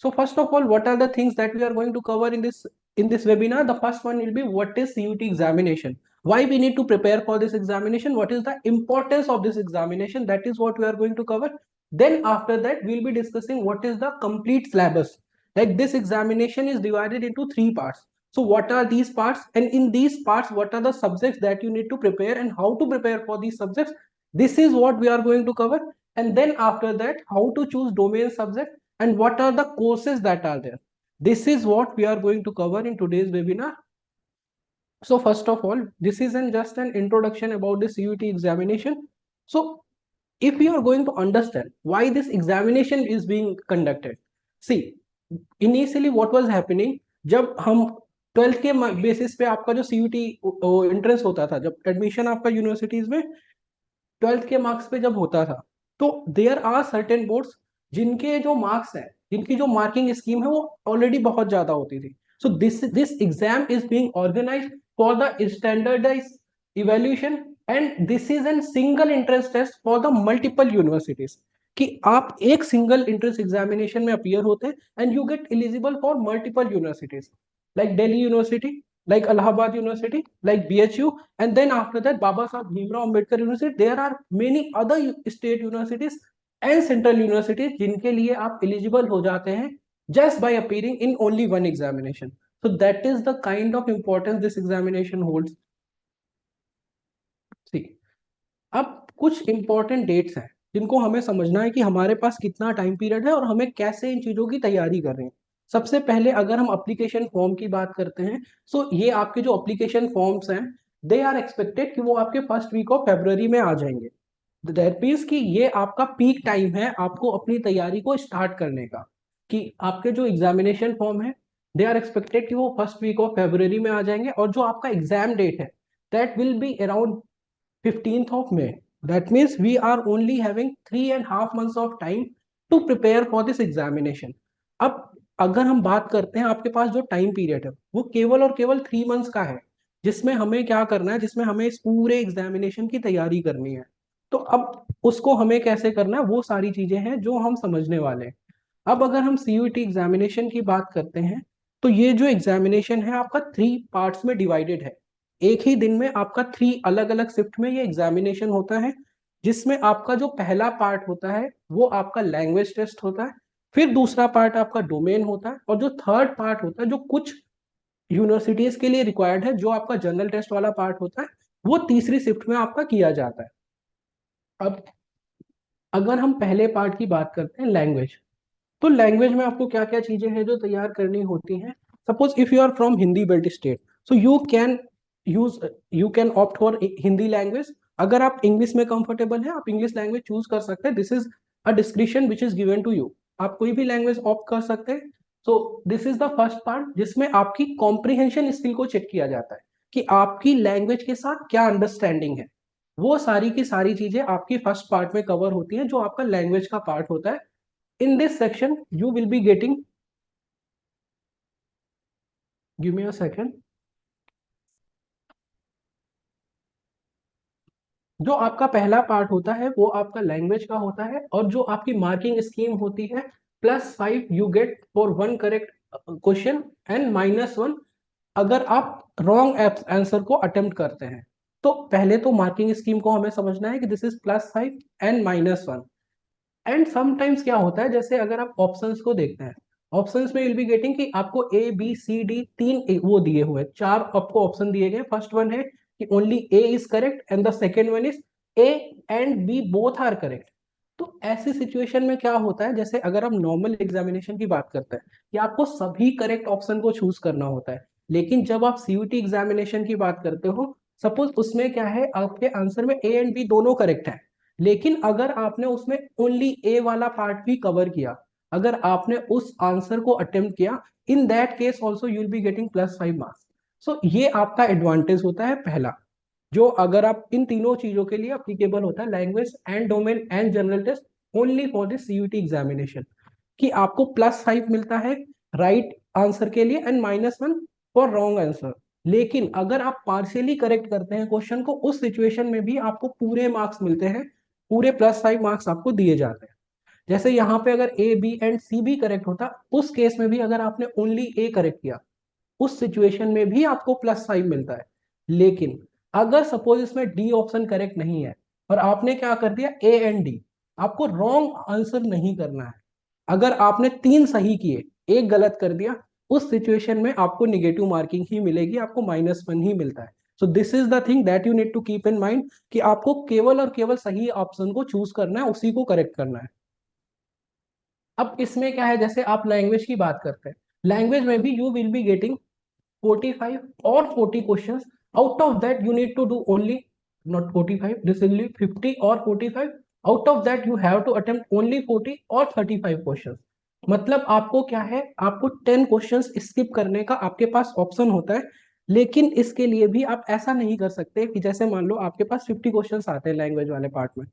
So first of all, what are the things that we are going to cover in this webinar? The first one will be what is CUT examination, why we need to prepare for this examination, what is the importance of this examination, that is what we are going to cover. Then after that we'll be discussing what is the complete syllabus. Like this examination is divided into three parts. So what are these parts, and in these parts what are the subjects that you need to prepare and how to prepare for these subjects? This is what we are going to cover. And then after that, how to choose domain subject and what are the courses that are there. This is what we are going to cover in today's webinar. So first of all, this isn't just an introduction about the CUT examination. So if you are going to understand why this examination is being conducted, see, initially what was happening, जब हम 12th के basis पे आपका जो CUT entrance होता था, जब admission आपका यूनिवर्सिटीज में 12th के मार्क्स पे जब होता था, तो देयर आर सर्टेन बोर्ड्स जिनके जो मार्क्स हैं, जिनकी जो मार्किंग स्कीम है वो ऑलरेडी बहुत ज्यादा होती थी. So this exam is being organised for the standardise evaluation and this is an single entrance test for the multiple universities. कि आप एक सिंगल एंट्रेंस एग्जामिनेशन में अपीयर होते हैं and you get eligible for multiple universities, like Delhi university, like Allahabad University, like BHU, and then after that Baba Saheb Bhimrao Ambedkar University. There are many other state universities and central universities जिनके लिए आप eligible हो जाते हैं just by appearing in only one examination. So that is the kind of importance this examination holds. See, अब कुछ important dates हैं जिनको हमें समझना है कि हमारे पास कितना टाइम पीरियड है और हमें कैसे इन चीजों की तैयारी कर रहे हैं. सबसे पहले अगर हम अप्लीकेशन फॉर्म की बात करते हैं, सो ये आपके जो अप्लीकेशन फॉर्म्स हैं, दे आर एक्सपेक्टेड कि वो आपके फर्स्ट वीक ऑफ फरवरी में आ जाएंगे. दैट मीन्स कि ये आपका पीक टाइम है आपको अपनी तैयारी को स्टार्ट करने का. कि आपके जो एग्जामिनेशन फॉर्म है, दे आर एक्सपेक्टेड कि वो फर्स्ट वीक ऑफ फरवरी में आ जाएंगे, और जो आपका एग्जाम डेट है that will be around 15th of May. That means we are only having 3.5 months of time to prepare for this examination. अब अगर हम बात करते हैं, आपके पास जो टाइम पीरियड है वो केवल और केवल 3 months का है, जिसमें हमें क्या करना है, जिसमें हमें इस पूरे एग्जामिनेशन की तैयारी करनी है. तो अब उसको हमें कैसे करना है, वो सारी चीजें हैं जो हम समझने वाले हैं. अब अगर हम CUT एग्जामिनेशन की बात करते हैं, तो ये जो एग्जामिनेशन है आपका 3 पार्ट्स में डिवाइडेड है. एक ही दिन में आपका 3 अलग अलग शिफ्ट में ये एग्जामिनेशन होता है, जिसमें आपका जो पहला पार्ट होता है वो आपका लैंग्वेज टेस्ट होता है, फिर दूसरा पार्ट आपका डोमेन होता है, और जो थर्ड पार्ट होता है जो कुछ यूनिवर्सिटीज के लिए रिक्वायर्ड है, जो आपका जनरल टेस्ट वाला पार्ट होता है, वो तीसरी शिफ्ट में आपका किया जाता है. अब अगर हम पहले पार्ट की बात करते हैं, लैंग्वेज, तो लैंग्वेज में आपको क्या क्या चीजें हैं जो तैयार करनी होती हैं. Suppose if you are from Hindi belt state, so use you can opt for Hindi language. अगर आप इंग्लिश में कंफर्टेबल है, आप इंग्लिश लैंग्वेज चूज कर सकते हैं. This is a description which is given to you. आप कोई भी लैंग्वेज ऑप्ट कर सकते हैं. So this is the first part जिसमें आपकी कॉम्प्रिहेंशन स्किल को चेक किया जाता है कि आपकी लैंग्वेज के साथ क्या अंडरस्टैंडिंग है. वो सारी की सारी चीजें आपकी फर्स्ट पार्ट में कवर होती हैं, जो आपका लैंग्वेज का पार्ट होता है. In this section you will be getting, give me a second, जो आपका पहला पार्ट होता है वो आपका लैंग्वेज का होता है, और जो आपकी मार्किंग स्कीम होती है, +5 you get for 1 correct question and -1 अगर आप रॉन्ग आंसर को अटेम्प्ट करते हैं. तो पहले तो मार्किंग स्कीम को हमें समझना है कि this is +5 and -1. And sometimes क्या होता है, जैसे अगर आप ऑप्शंस को देखते हैं, ऑप्शंस में विल बी गेटिंग कि आपको A B C D 3 वो दिए हुए, 4 आपको ऑप्शन दिए गए. फर्स्ट वन है कि only A is correct and the second one is A and B both are correct. तो ऐसी सिचुएशन में क्या होता है, जैसे अगर हम नॉर्मल एग्जामिनेशन की बात करते हैं कि आपको सभी करेक्ट ऑप्शन को चूज करना होता है, लेकिन जब आप CUT एग्जामिनेशन की बात करते हो, सपोज उसमें क्या है, आपके आंसर में A एंड B दोनों करेक्ट है, लेकिन अगर आपने उसमें ओनली ए वाला पार्ट भी कवर किया, अगर आपने उस आंसर को अटेम्प्ट किया, in that case also you will be getting +5 marks. So ये आपका एडवांटेज होता है पहला, जो अगर आप इन तीनों चीजों के लिए अप्लीकेबल होता है, language and domain and general test, only for this CUT examination, कि आपको +5 मिलता है राइट आंसर के लिए एंड -1 फॉर रॉन्ग आंसर. लेकिन अगर आप पार्शियली करेक्ट करते हैं क्वेश्चन को, उस सिचुएशन में भी आपको पूरे मार्क्स मिलते हैं, पूरे +5 मार्क्स आपको दिए जाते हैं. जैसे यहाँ पे अगर ए बी एंड सी भी करेक्ट होता, उस केस में भी अगर आपने ओनली ए करेक्ट किया, उस सिचुएशन में भी आपको +5 मिलता है। लेकिन अगर सपोज इसमें डी ऑप्शन करेक्ट नहीं है और आपने क्या कर दिया ए एंड डी, आपको रॉन्ग आंसर नहीं करना है। अगर आपने 3 सही किए, एक गलत कर दिया, उस सिचुएशन में आपको निगेटिव मार्किंग ही मिलेगी, आपको -1 ही मिलता है। So this is the thing that you need to keep in mind कि आपको केवल और केवल सही ऑप्शन को चूज करना है, उसी को करेक्ट करना है। अब इसमें क्या है, जैसे आप लैंग्वेज की बात करते हैं, लैंग्वेज में भी you will be getting 45 or 40 questions. Out of that you need to do only, not 45, this will be 50 or 45. Out of that you have to attempt only 40 or 35 questions. मतलब आपको क्या है, आपको 10 क्वेश्चंस स्किप करने का आपके पास option होता है। लेकिन इसके लिए भी आप ऐसा नहीं कर सकते कि जैसे मान लो आपके पास 50 क्वेश्चंस आते हैं लैंग्वेज वाले पार्ट में,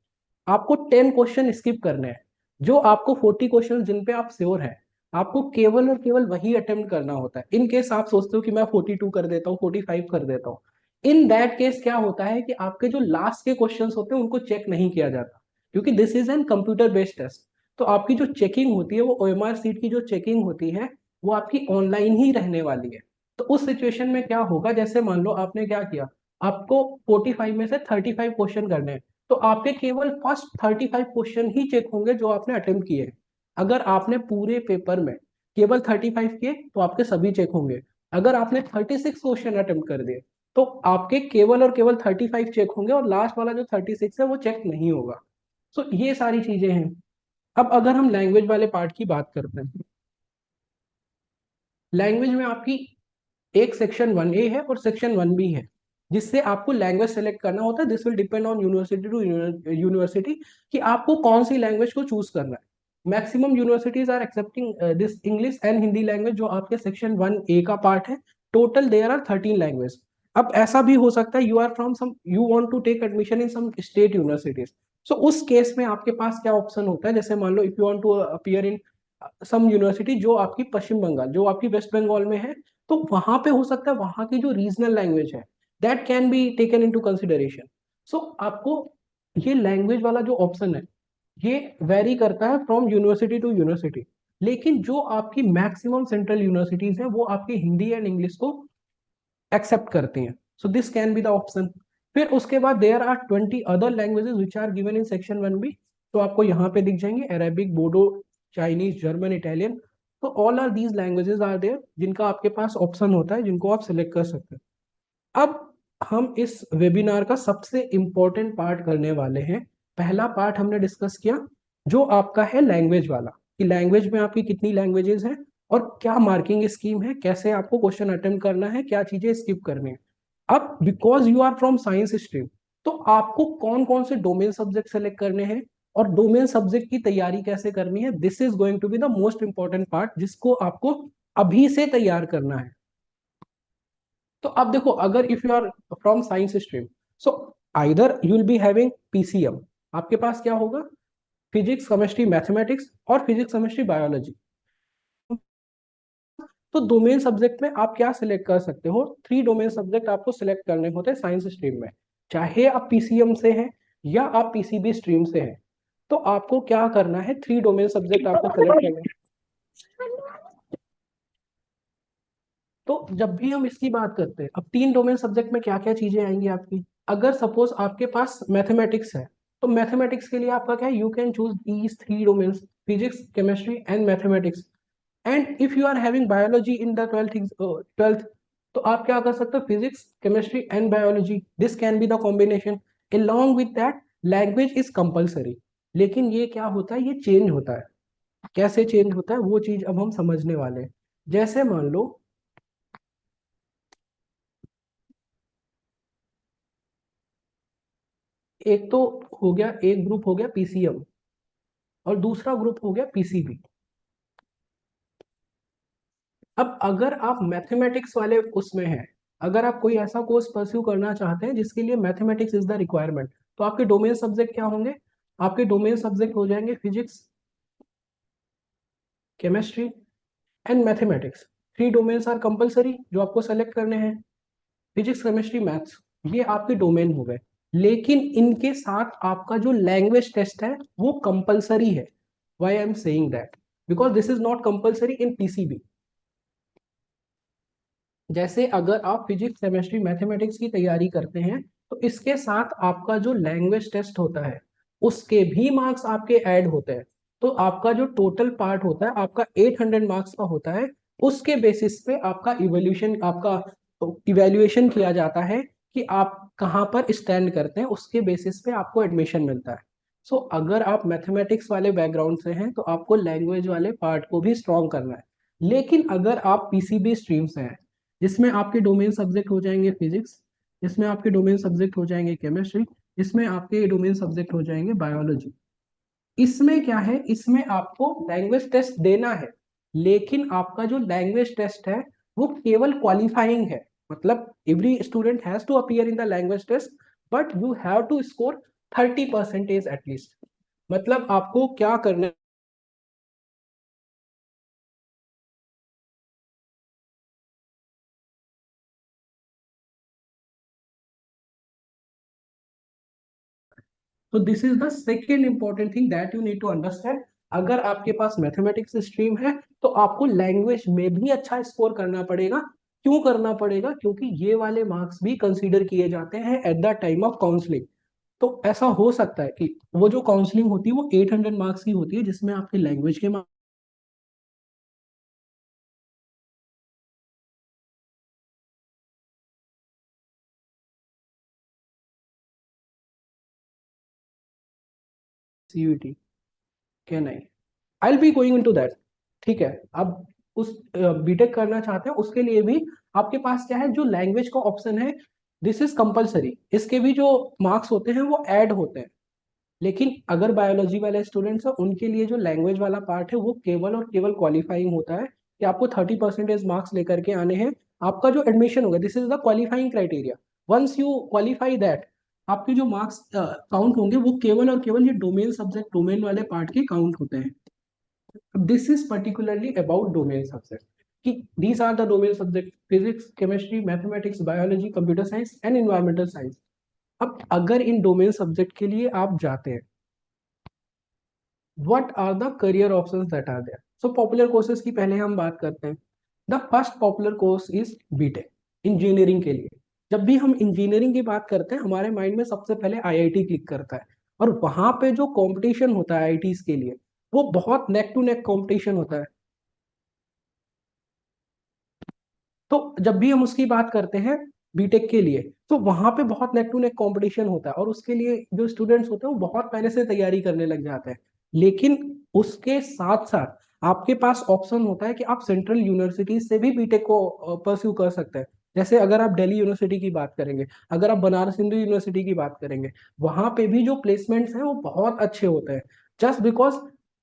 आपको 10 क्वेश्चन स्किप करने हैं। जो आपको 40 क्वेश्चन जिन पे आप श्योर हैं, आपको केवल और केवल वही अटेम्प्ट करना होता है। इन केस आप सोचते हो कि मैं 42 कर देता हूँ, 45 कर देता हूँ, इन दैट केस क्या होता है कि आपके जो लास्ट के क्वेश्चंस होते हैं उनको चेक नहीं किया जाता, क्योंकि this is an computer based test. तो आपकी जो चेकिंग होती है, वो ओएमआर सीट की जो चेकिंग होती है, वो आपकी ऑनलाइन ही रहने वाली है। तो उस सिचुएशन में क्या होगा, जैसे मान लो आपने क्या किया, आपको 45 में से 35 क्वेश्चन करने हैं, तो आपके केवल फर्स्ट 35 क्वेश्चन ही चेक होंगे जो आपने अटेम्प्ट किए। अगर आपने पूरे पेपर में केवल 35 किए तो आपके सभी चेक होंगे। अगर आपने 36 क्वेश्चन अटेम्प्ट कर दिए तो आपके केवल और केवल 35 चेक होंगे और लास्ट वाला जो 36 है वो चेक नहीं होगा। सो ये सारी चीजें हैं। अब अगर हम लैंग्वेज वाले पार्ट की बात करते हैं, लैंग्वेज में आपकी एक सेक्शन 1A है और सेक्शन 1B है, जिससे आपको लैंग्वेज सेलेक्ट करना होता है। This will depend on university to university कि आपको कौन सी लैंग्वेज को चूज करना है। Maximum universities are accepting this English and Hindi language, जो आपके सेक्शन 1A का पार्ट है। Total there are 13 language. अब ऐसा भी हो सकता है you are from some, you want to take admission in some state universities. So उस केस में आपके पास क्या ऑप्शन होता है, जैसे मान लो if you want to appear in some university जो आपकी पश्चिम बंगाल, जो आपकी वेस्ट बंगाल में है, तो वहां पे हो सकता है वहां की जो रीजनल लैंग्वेज है that can be taken into consideration. So आपको ये लैंग्वेज वाला जो ऑप्शन है, ये वेरी करता है फ्रॉम यूनिवर्सिटी टू यूनिवर्सिटी। लेकिन जो आपकी मैक्सिमम सेंट्रल यूनिवर्सिटीज हैं वो आपकी हिंदी एंड इंग्लिश को एक्सेप्ट करती हैं। So this can be the option. फिर उसके बाद there are 20 other languages which are given in section 1B। तो आपको यहाँ पे दिख जाएंगे Arabic, Bodo, Chinese, German, Italian. तो all are these languages are there जिनका आपके पास ऑप्शन होता है, जिनको आप सिलेक्ट कर सकते हैं। अब हम इस वेबिनार का सबसे इंपॉर्टेंट पार्ट करने वाले हैं। पहला पार्ट हमने डिस्कस किया जो आपका है लैंग्वेज वाला, कि लैंग्वेज में आपकी कितनी लैंग्वेजेस हैं और क्या मार्किंग स्कीम है, कैसे आपको क्वेश्चन अटेम्प्ट करना है, क्या चीजें स्किप करनी है। अब because you are from science stream, तो आपको कौन कौन से डोमेन सब्जेक्ट सेलेक्ट करने हैं और डोमेन सब्जेक्ट की तैयारी कैसे करनी है, this is going to be the most important part, जिसको आपको अभी से तैयार करना है। तो अब देखो, अगर if you are from science stream, so either you will be having PCM, आपके पास क्या होगा, फिजिक्स केमिस्ट्री मैथमेटिक्स और फिजिक्स केमिस्ट्री बायोलॉजी। तो डोमेन सब्जेक्ट में आप क्या सिलेक्ट कर सकते हो, 3 डोमेन सब्जेक्ट आपको सिलेक्ट करने होते हैं साइंस स्ट्रीम में, चाहे आप पीसीएम से हैं या आप पीसीबी स्ट्रीम से हैं। तो आपको क्या करना है, 3 डोमेन सब्जेक्ट आपको सिलेक्ट करना है। तो जब भी हम इसकी बात करते हैं, अब 3 डोमेन सब्जेक्ट में क्या क्या चीजें आएंगी आपकी। अगर सपोज आपके पास मैथमेटिक्स है, तो मैथमेटिक्स के लिए आपका क्या है, you can choose these 3 domains, physics, chemistry and mathematics. And if you are having biology in the twelfth, तो आप क्या कर सकते हो, physics, chemistry and biology, this can be the combination. along with that, language is compulsory. लेकिन ये क्या होता है, ये चेंज होता है। कैसे चेंज होता है वो चीज अब हम समझने वाले हैं। जैसे मान लो, एक तो हो गया, एक ग्रुप हो गया पीसीएम और दूसरा ग्रुप हो गया पीसीबी। अब अगर आप मैथमेटिक्स वाले उसमें हैं, अगर आप कोई ऐसा कोर्स परस्यू करना चाहते हैं जिसके लिए मैथमेटिक्स इज द रिक्वायरमेंट, तो आपके डोमेन सब्जेक्ट क्या होंगे, आपके डोमेन सब्जेक्ट हो जाएंगे physics, chemistry and mathematics. 3 domains are compulsory जो आपको सेलेक्ट करने हैं, फिजिक्स, केमिस्ट्री, मैथ्स, ये आपके डोमेन हो गए। लेकिन इनके साथ आपका जो लैंग्वेज टेस्ट है वो कंपलसरी है। Why I am saying that, because this is not compulsory in PCB. जैसे अगर आप फिजिक्स केमिस्ट्री मैथमेटिक्स की तैयारी करते हैं तो इसके साथ आपका जो लैंग्वेज टेस्ट होता है उसके भी मार्क्स आपके ऐड होते हैं। तो आपका जो टोटल पार्ट होता है आपका 800 मार्क्स का होता है। उसके बेसिस पे आपका इवेल्युएशन किया जाता है कि आप कहाँ पर स्टैंड करते हैं, उसके बेसिस पे आपको एडमिशन मिलता है। सो अगर आप मैथमेटिक्स वाले बैकग्राउंड से हैं तो आपको लैंग्वेज वाले पार्ट को भी स्ट्रॉन्ग करना है। लेकिन अगर आप पीसीबी स्ट्रीम से हैं जिसमें आपके डोमेन सब्जेक्ट हो जाएंगे फिजिक्स, इसमें आपके डोमेन सब्जेक्ट हो जाएंगे केमिस्ट्री, इसमें आपके डोमेन सब्जेक्ट हो जाएंगे बायोलॉजी, इसमें क्या है, इसमें आपको लैंग्वेज टेस्ट देना है। लेकिन आपका जो लैंग्वेज टेस्ट है वो केवल क्वालिफाइंग है। मतलब every student has to appear in the language test, but you have to score 30% at least. मतलब आपको क्या करना, तो this is the second important thing that you need to understand. अगर आपके पास मैथमेटिक्स स्ट्रीम है तो आपको लैंग्वेज में भी अच्छा स्कोर करना पड़ेगा। क्यों करना पड़ेगा? क्योंकि ये वाले मार्क्स भी कंसीडर किए जाते हैं at the time of counselling. तो ऐसा हो सकता है कि वो जो काउंसलिंग होती है वो 800 मार्क्स की होती है जिसमें आपके लैंग्वेज के मार्क्स। सीयूटी क्या नहीं, I will be going into that. ठीक है, अब उस बीटेक करना चाहते हैं उसके लिए भी आपके पास क्या है, जो लैंग्वेज का ऑप्शन है दिस इज कंपलसरी, इसके भी जो मार्क्स होते हैं वो ऐड होते हैं। लेकिन अगर बायोलॉजी वाले स्टूडेंट्स हैं उनके लिए जो लैंग्वेज वाला पार्ट है वो केवल और केवल क्वालिफाइंग होता है कि आपको 30% मार्क्स लेकर के आने हैं। आपका जो एडमिशन होगा this is the qualifying criteria. Once you qualify that, आपके जो मार्क्स काउंट होंगे वो केवल और केवल ये डोमेन सब्जेक्ट डोमेन वाले पार्ट के काउंट होते हैं। This is particularly about domain subject कि these are the domain subject physics chemistry mathematics biology computer science and environmental science. अब अगर इन डोमेन सब्जेक्ट के लिए आप जाते हैं, what are the career options that are there? So popular courses की पहले हम बात करते हैं। The first popular course is BTech, engineering के लिए। जब भी हम इंजीनियरिंग की बात करते हैं हमारे माइंड में सबसे पहले आईआईटी क्लिक करता है। और वहां पे जो कंपटीशन होता है आईआईटीज के लिए वो बहुत नेक टू नेक कंपटीशन होता है। तो जब भी हम उसकी बात करते हैं बीटेक के लिए तो वहां पे बहुत नेक टू नेक कंपटीशन होता है और उसके लिए जो स्टूडेंट्स होते हैं वो बहुत पहले से तैयारी करने लग जाते हैं। लेकिन उसके साथ साथ आपके पास ऑप्शन होता है कि आप सेंट्रल यूनिवर्सिटी से भी बीटेक को परस्यू कर सकते हैं। जैसे अगर आप दिल्ली यूनिवर्सिटी की बात करेंगे, अगर आप बनारस हिंदू यूनिवर्सिटी की बात करेंगे, वहां पे भी जो प्लेसमेंट्स हैं वो बहुत अच्छे होते हैं। जस्ट बिकॉज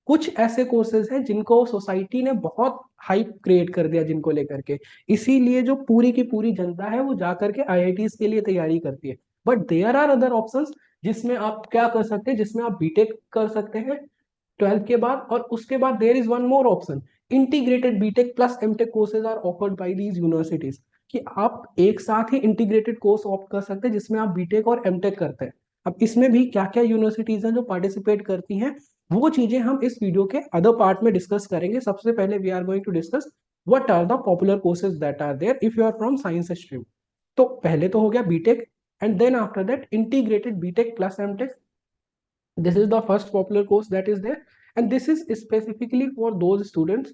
कुछ ऐसे कोर्सेज हैं जिनको सोसाइटी ने बहुत हाइप क्रिएट कर दिया जिनको लेकर के, इसीलिए जो पूरी की पूरी जनता है वो जाकर के आईआईटीज के लिए तैयारी करती है। But there are other options जिसमें आप क्या कर सकते हैं, जिसमें आप बीटेक कर सकते हैं 12th के बाद। और उसके बाद there is one more option, integrated BTech plus MTech courses are offered by these universities, कि आप एक साथ ही इंटीग्रेटेड कोर्स ऑप्ट कर सकते हैं जिसमें आप बीटेक और एमटेक करते हैं। अब इसमें भी क्या क्या यूनिवर्सिटीज हैं जो पार्टिसिपेट करती हैं वो चीजें हम इस वीडियो के अदर पार्ट में डिस्कस करेंगे। सबसे पहले we are going to discuss what are the popular courses that are there if you are from science stream. तो पहले तो हो गया BTech, and then after that integrated BTech plus MTech. This is the first popular course that is there, and this is specifically for those students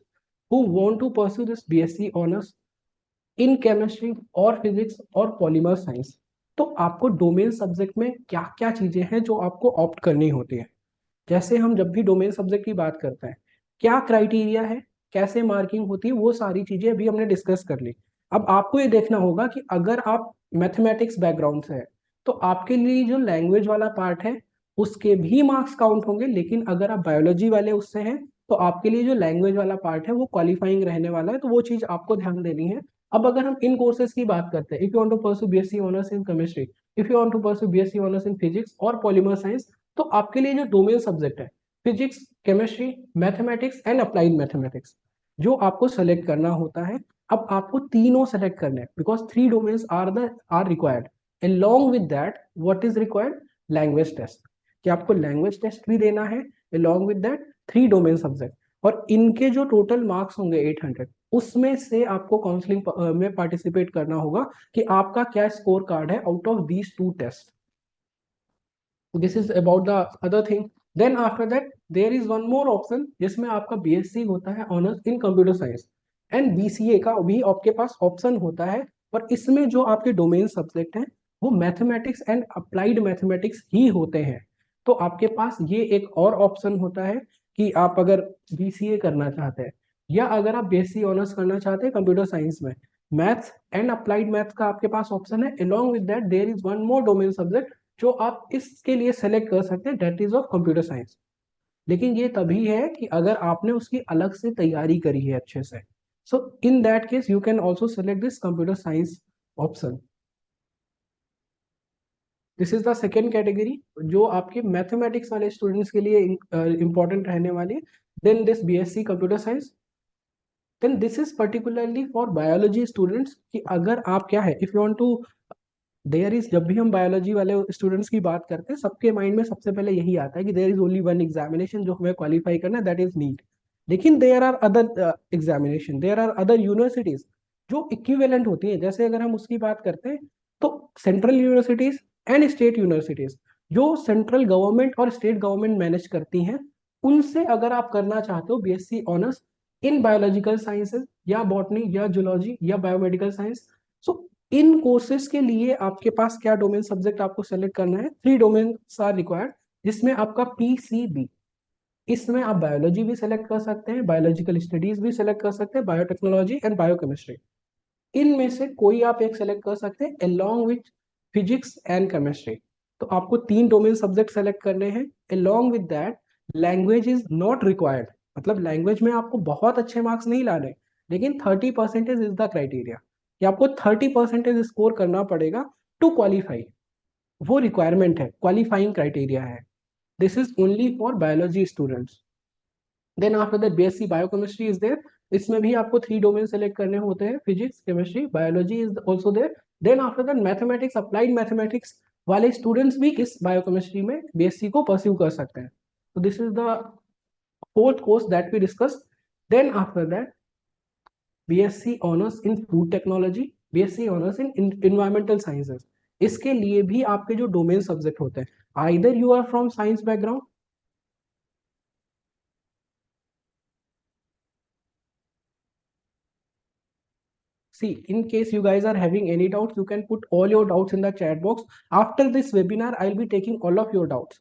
who want to pursue this BSc honors in chemistry और physics और polymer science. तो आपको domain subject में क्या क्या चीजें हैं जो आपको ऑप्ट करनी होती है। जैसे हम जब भी डोमेन सब्जेक्ट की बात करते हैं क्या क्राइटेरिया है, कैसे मार्किंग होती है, वो सारी चीजें अभी हमने डिस्कस कर ली। अब आपको ये देखना होगा कि अगर आप मैथमेटिक्स बैकग्राउंड से है तो आपके लिए जो लैंग्वेज वाला पार्ट है उसके भी मार्क्स काउंट होंगे। लेकिन अगर आप बायोलॉजी वाले उससे हैं तो आपके लिए जो लैंग्वेज वाला पार्ट है वो क्वालिफाइंग रहने वाला है, तो वो चीज आपको ध्यान देनी है। अब अगर हम इन कोर्सेज की बात करते हैं, if you want to pursue BSc honours in chemistry, if you want to pursue BSc honours in physics और पॉलीमर साइंस, तो आपके लिए जो डोमेन सब्जेक्ट है physics chemistry mathematics and applied mathematics जो आपको सेलेक्ट करना होता है। अब आपको तीनों सेलेक्ट करने हैं because three domains are required. along with that what is required, language test, कि आपको लैंग्वेज टेस्ट भी देना है along with that 3 domain subject, और इनके जो टोटल मार्क्स होंगे 800, उसमें से आपको काउंसलिंग में पार्टिसिपेट करना होगा कि आपका क्या स्कोर कार्ड है out of these 2 test. This is about the other thing. Then after that there is one more option जिसमें आपका बीएससी होता है honours in computer science, and BCA का भी आपके पास ऑप्शन होता है, पर इसमें जो आपके डोमेन सब्जेक्ट हैं वो मैथमेटिक्स एंड अप्लाइड मैथमेटिक्स ही होते हैं. तो आपके पास ये एक और ऑप्शन होता है कि आप अगर बीसीए करना चाहते हैं या अगर आप बीएससी ऑनर्स करना चाहते हैं कंप्यूटर साइंस में, मैथ्स एंड अप्लाइड मैथ्स का आपके पास ऑप्शन है. Along with that there is one more domain subject जो आप इसके लिए सेलेक्ट कर सकते हैं, that is of computer science. लेकिन ये तभी है कि अगर आपने उसकी अलग से तैयारी करी है अच्छे से. So in that case you can also select this computer science option. This is the second category जो आपके मैथमेटिक्स वाले स्टूडेंट्स के लिए इंपॉर्टेंट रहने वाली है. Then this BSc computer science. Then this is particularly for biology students कि अगर आप क्या है, if you want to, there is, जब भी हम बायोलॉजी वाले स्टूडेंट्स की बात करते हैं सबके माइंड में सबसे पहले यही आता है कि there is only one examination जो हमें क्वालिफाई करना है, दैट इज नीट. लेकिन there are other examination, there are other universities जो इक्विवेलेंट होती है. जैसे अगर हम उसकी बात करते हैं तो central universities and state universities जो सेंट्रल गवर्नमेंट और स्टेट गवर्नमेंट मैनेज करती हैं, उनसे अगर आप करना चाहते हो BSc honours in biological sciences या बॉटनी या जूलॉजी या बायोमेडिकल साइंस, सो इन कोर्सेज के लिए आपके पास क्या डोमेन सब्जेक्ट आपको सेलेक्ट करना है. 3 डोमेन आर रिक्वायर्ड, जिसमें आपका पीसीबी, इसमें आप बायोलॉजी भी सेलेक्ट कर सकते हैं, बायोलॉजिकल स्टडीज भी सेलेक्ट कर सकते हैं, बायोटेक्नोलॉजी एंड बायोकेमिस्ट्री. इनमें से कोई आप एक सेलेक्ट कर सकते हैं along with physics and chemistry. तो आपको 3 डोमेन सब्जेक्ट सेलेक्ट करने हैं. Along with that language is not required, मतलब लैंग्वेज में आपको बहुत अच्छे मार्क्स नहीं लाने, लेकिन 30% इज द क्राइटेरिया कि आपको 30% स्कोर करना पड़ेगा टू क्वालिफाई. वो रिक्वायरमेंट है, क्वालिफाइंग क्राइटेरिया है. This is only for biology students. Then after that BSc biochemistry is there. इसमें भी आपको 3 डोमेन सेलेक्ट करने होते हैं, physics, chemistry, biology is also there. Then after that mathematics, applied mathematics वाले स्टूडेंट्स भी इस बायोकेमिस्ट्री में बीएससी को परस्यू कर सकते हैं. तो this is the fourth course that we discuss. Then after that BSc honours in food technology, BSc honours in environmental sciences. इसके लिए भी आपके जो डोमेन सब्जेक्ट होते हैं, either you are from science background. See, in case you guys are having any doubts, you can put all your doubts in the chat box. After this webinar, I'll be taking all of your doubts.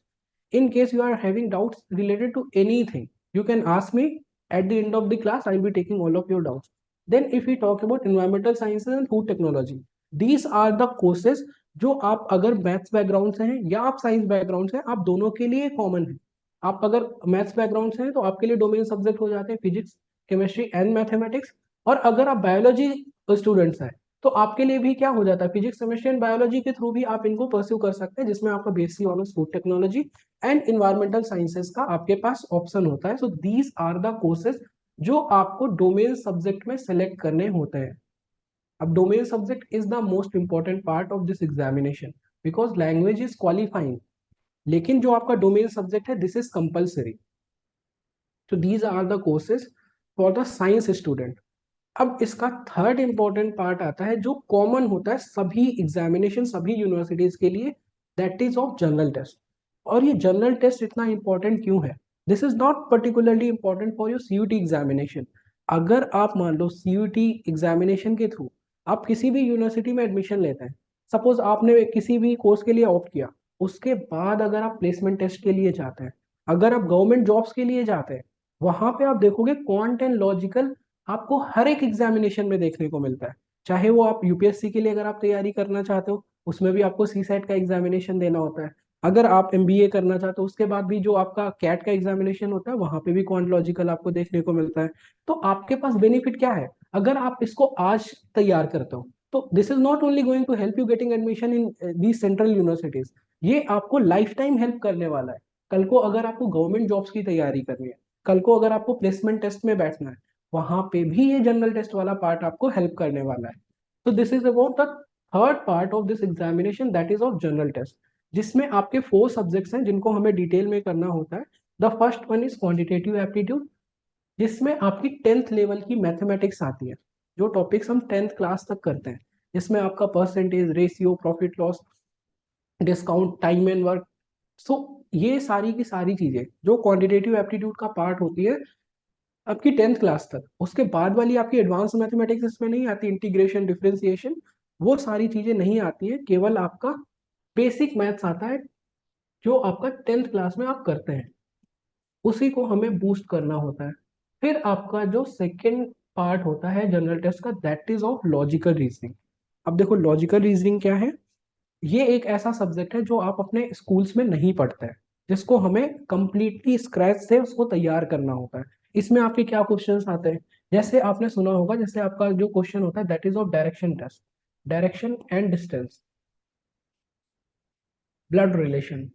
In case you are having doubts related to anything, you can ask me at the end of the class. I'll be taking all of your doubts. Then if we talk about environmental sciences and food technology, these are the courses जो आप अगर maths background से हैं या आप science background से हैं, आप दोनों के लिए कॉमन है. आप अगर मैथ्स बैकग्राउंड से हैं तो आपके लिए डोमेन सब्जेक्ट हो जाते हैं फिजिक्स, केमिस्ट्री एंड मैथमेटिक्स. और अगर आप बायोलॉजी स्टूडेंट्स हैं तो आपके लिए भी क्या हो जाता है, फिजिक्स, केमिस्ट्री एंड बायोलॉजी के थ्रू भी आप इनको परस्यू कर सकते हैं, जिसमें आपका BSc honours food technology and environmental sciences का आपके पास ऑप्शन होता है. So these are the courses जो आपको डोमेन सब्जेक्ट में सेलेक्ट करने होते हैं. अब domain subject is the most important part of this examination because language is qualifying, लेकिन जो आपका डोमेन सब्जेक्ट है दिस इज कंपल्सरी. तो these are the courses for the science student. अब इसका थर्ड इंपॉर्टेंट पार्ट आता है जो कॉमन होता है सभी एग्जामिनेशन, सभी यूनिवर्सिटीज के लिए, that is of general test. और ये जनरल टेस्ट इतना इंपॉर्टेंट क्यों है? This is not particularly important for your CUET examination. अगर आप मान लो सीयूटी एग्जामिनेशन के थ्रू आप किसी भी यूनिवर्सिटी में एडमिशन लेते हैं, सपोज आपने किसी भी कोर्स के लिए ऑप्ट किया, उसके बाद अगर आप प्लेसमेंट टेस्ट के लिए जाते हैं, अगर आप गवर्नमेंट जॉब्स के लिए जाते हैं, वहां पे आप देखोगे क्वांट एंड लॉजिकल आपको हर एक एग्जामिनेशन में देखने को मिलता है. चाहे वो आप यूपीएससी के लिए अगर आप तैयारी करना चाहते हो, उसमें भी आपको सी सेट का एग्जामिनेशन देना होता है. अगर आप एमबीए करना चाहते हो उसके बाद भी जो आपका कैट का एग्जामिनेशन होता है, वहां पे भी क्वांट लॉजिकल आपको देखने को मिलता है. तो आपके पास बेनिफिट क्या है अगर आप इसको आज तैयार करते हो? तो this is not only going to help you getting admission in the central universities, ये आपको लाइफ टाइम हेल्प करने वाला है. कल को अगर आपको गवर्नमेंट जॉब्स की तैयारी करनी है, कल को अगर आपको प्लेसमेंट टेस्ट में बैठना है, वहां पे भी ये जनरल टेस्ट वाला पार्ट आपको हेल्प करने वाला है. तो this is about the third part of this examination, that is of general test, जिसमें आपके 4 सब्जेक्ट्स हैं जिनको हमें डिटेल में करना होता है. The first one is quantitative aptitude, जिसमें आपकी 10th लेवल की मैथमेटिक्स आती है, जो टॉपिक्स हम 10th क्लास तक करते हैं, जिसमें आपका percentage, ratio, profit loss, discount, time and work. So ये सारी की सारी चीजें जो क्वांटिटेटिव एप्टीट्यूड का पार्ट होती है आपकी 10th क्लास तक, उसके बाद वाली आपकी एडवांस मैथमेटिक्स इसमें नहीं आती, इंटीग्रेशन, डिफरेंशिएशन, वो सारी चीजें नहीं आती है, केवल आपका बेसिक मैथ्स आता है जो आपका 10th क्लास में आप करते हैं, उसी को हमें बूस्ट करना होता है। फिर आपका जो सेकेंड पार्ट होता है जनरल टेस्ट का, that is of logical reasoning. अब देखो लॉजिकल रीजनिंग क्या है, ये एक ऐसा सब्जेक्ट है जो आप अपने स्कूल्स में नहीं पढ़ते हैं, जिसको हमें कंप्लीटली स्क्रैच से उसको तैयार करना होता है। इसमें आपके क्या क्वेश्चंस आते हैं, जैसे आपने सुना होगा, जैसे आपका जो क्वेश्चन होता है that is of direction test, direction and distance, blood relation,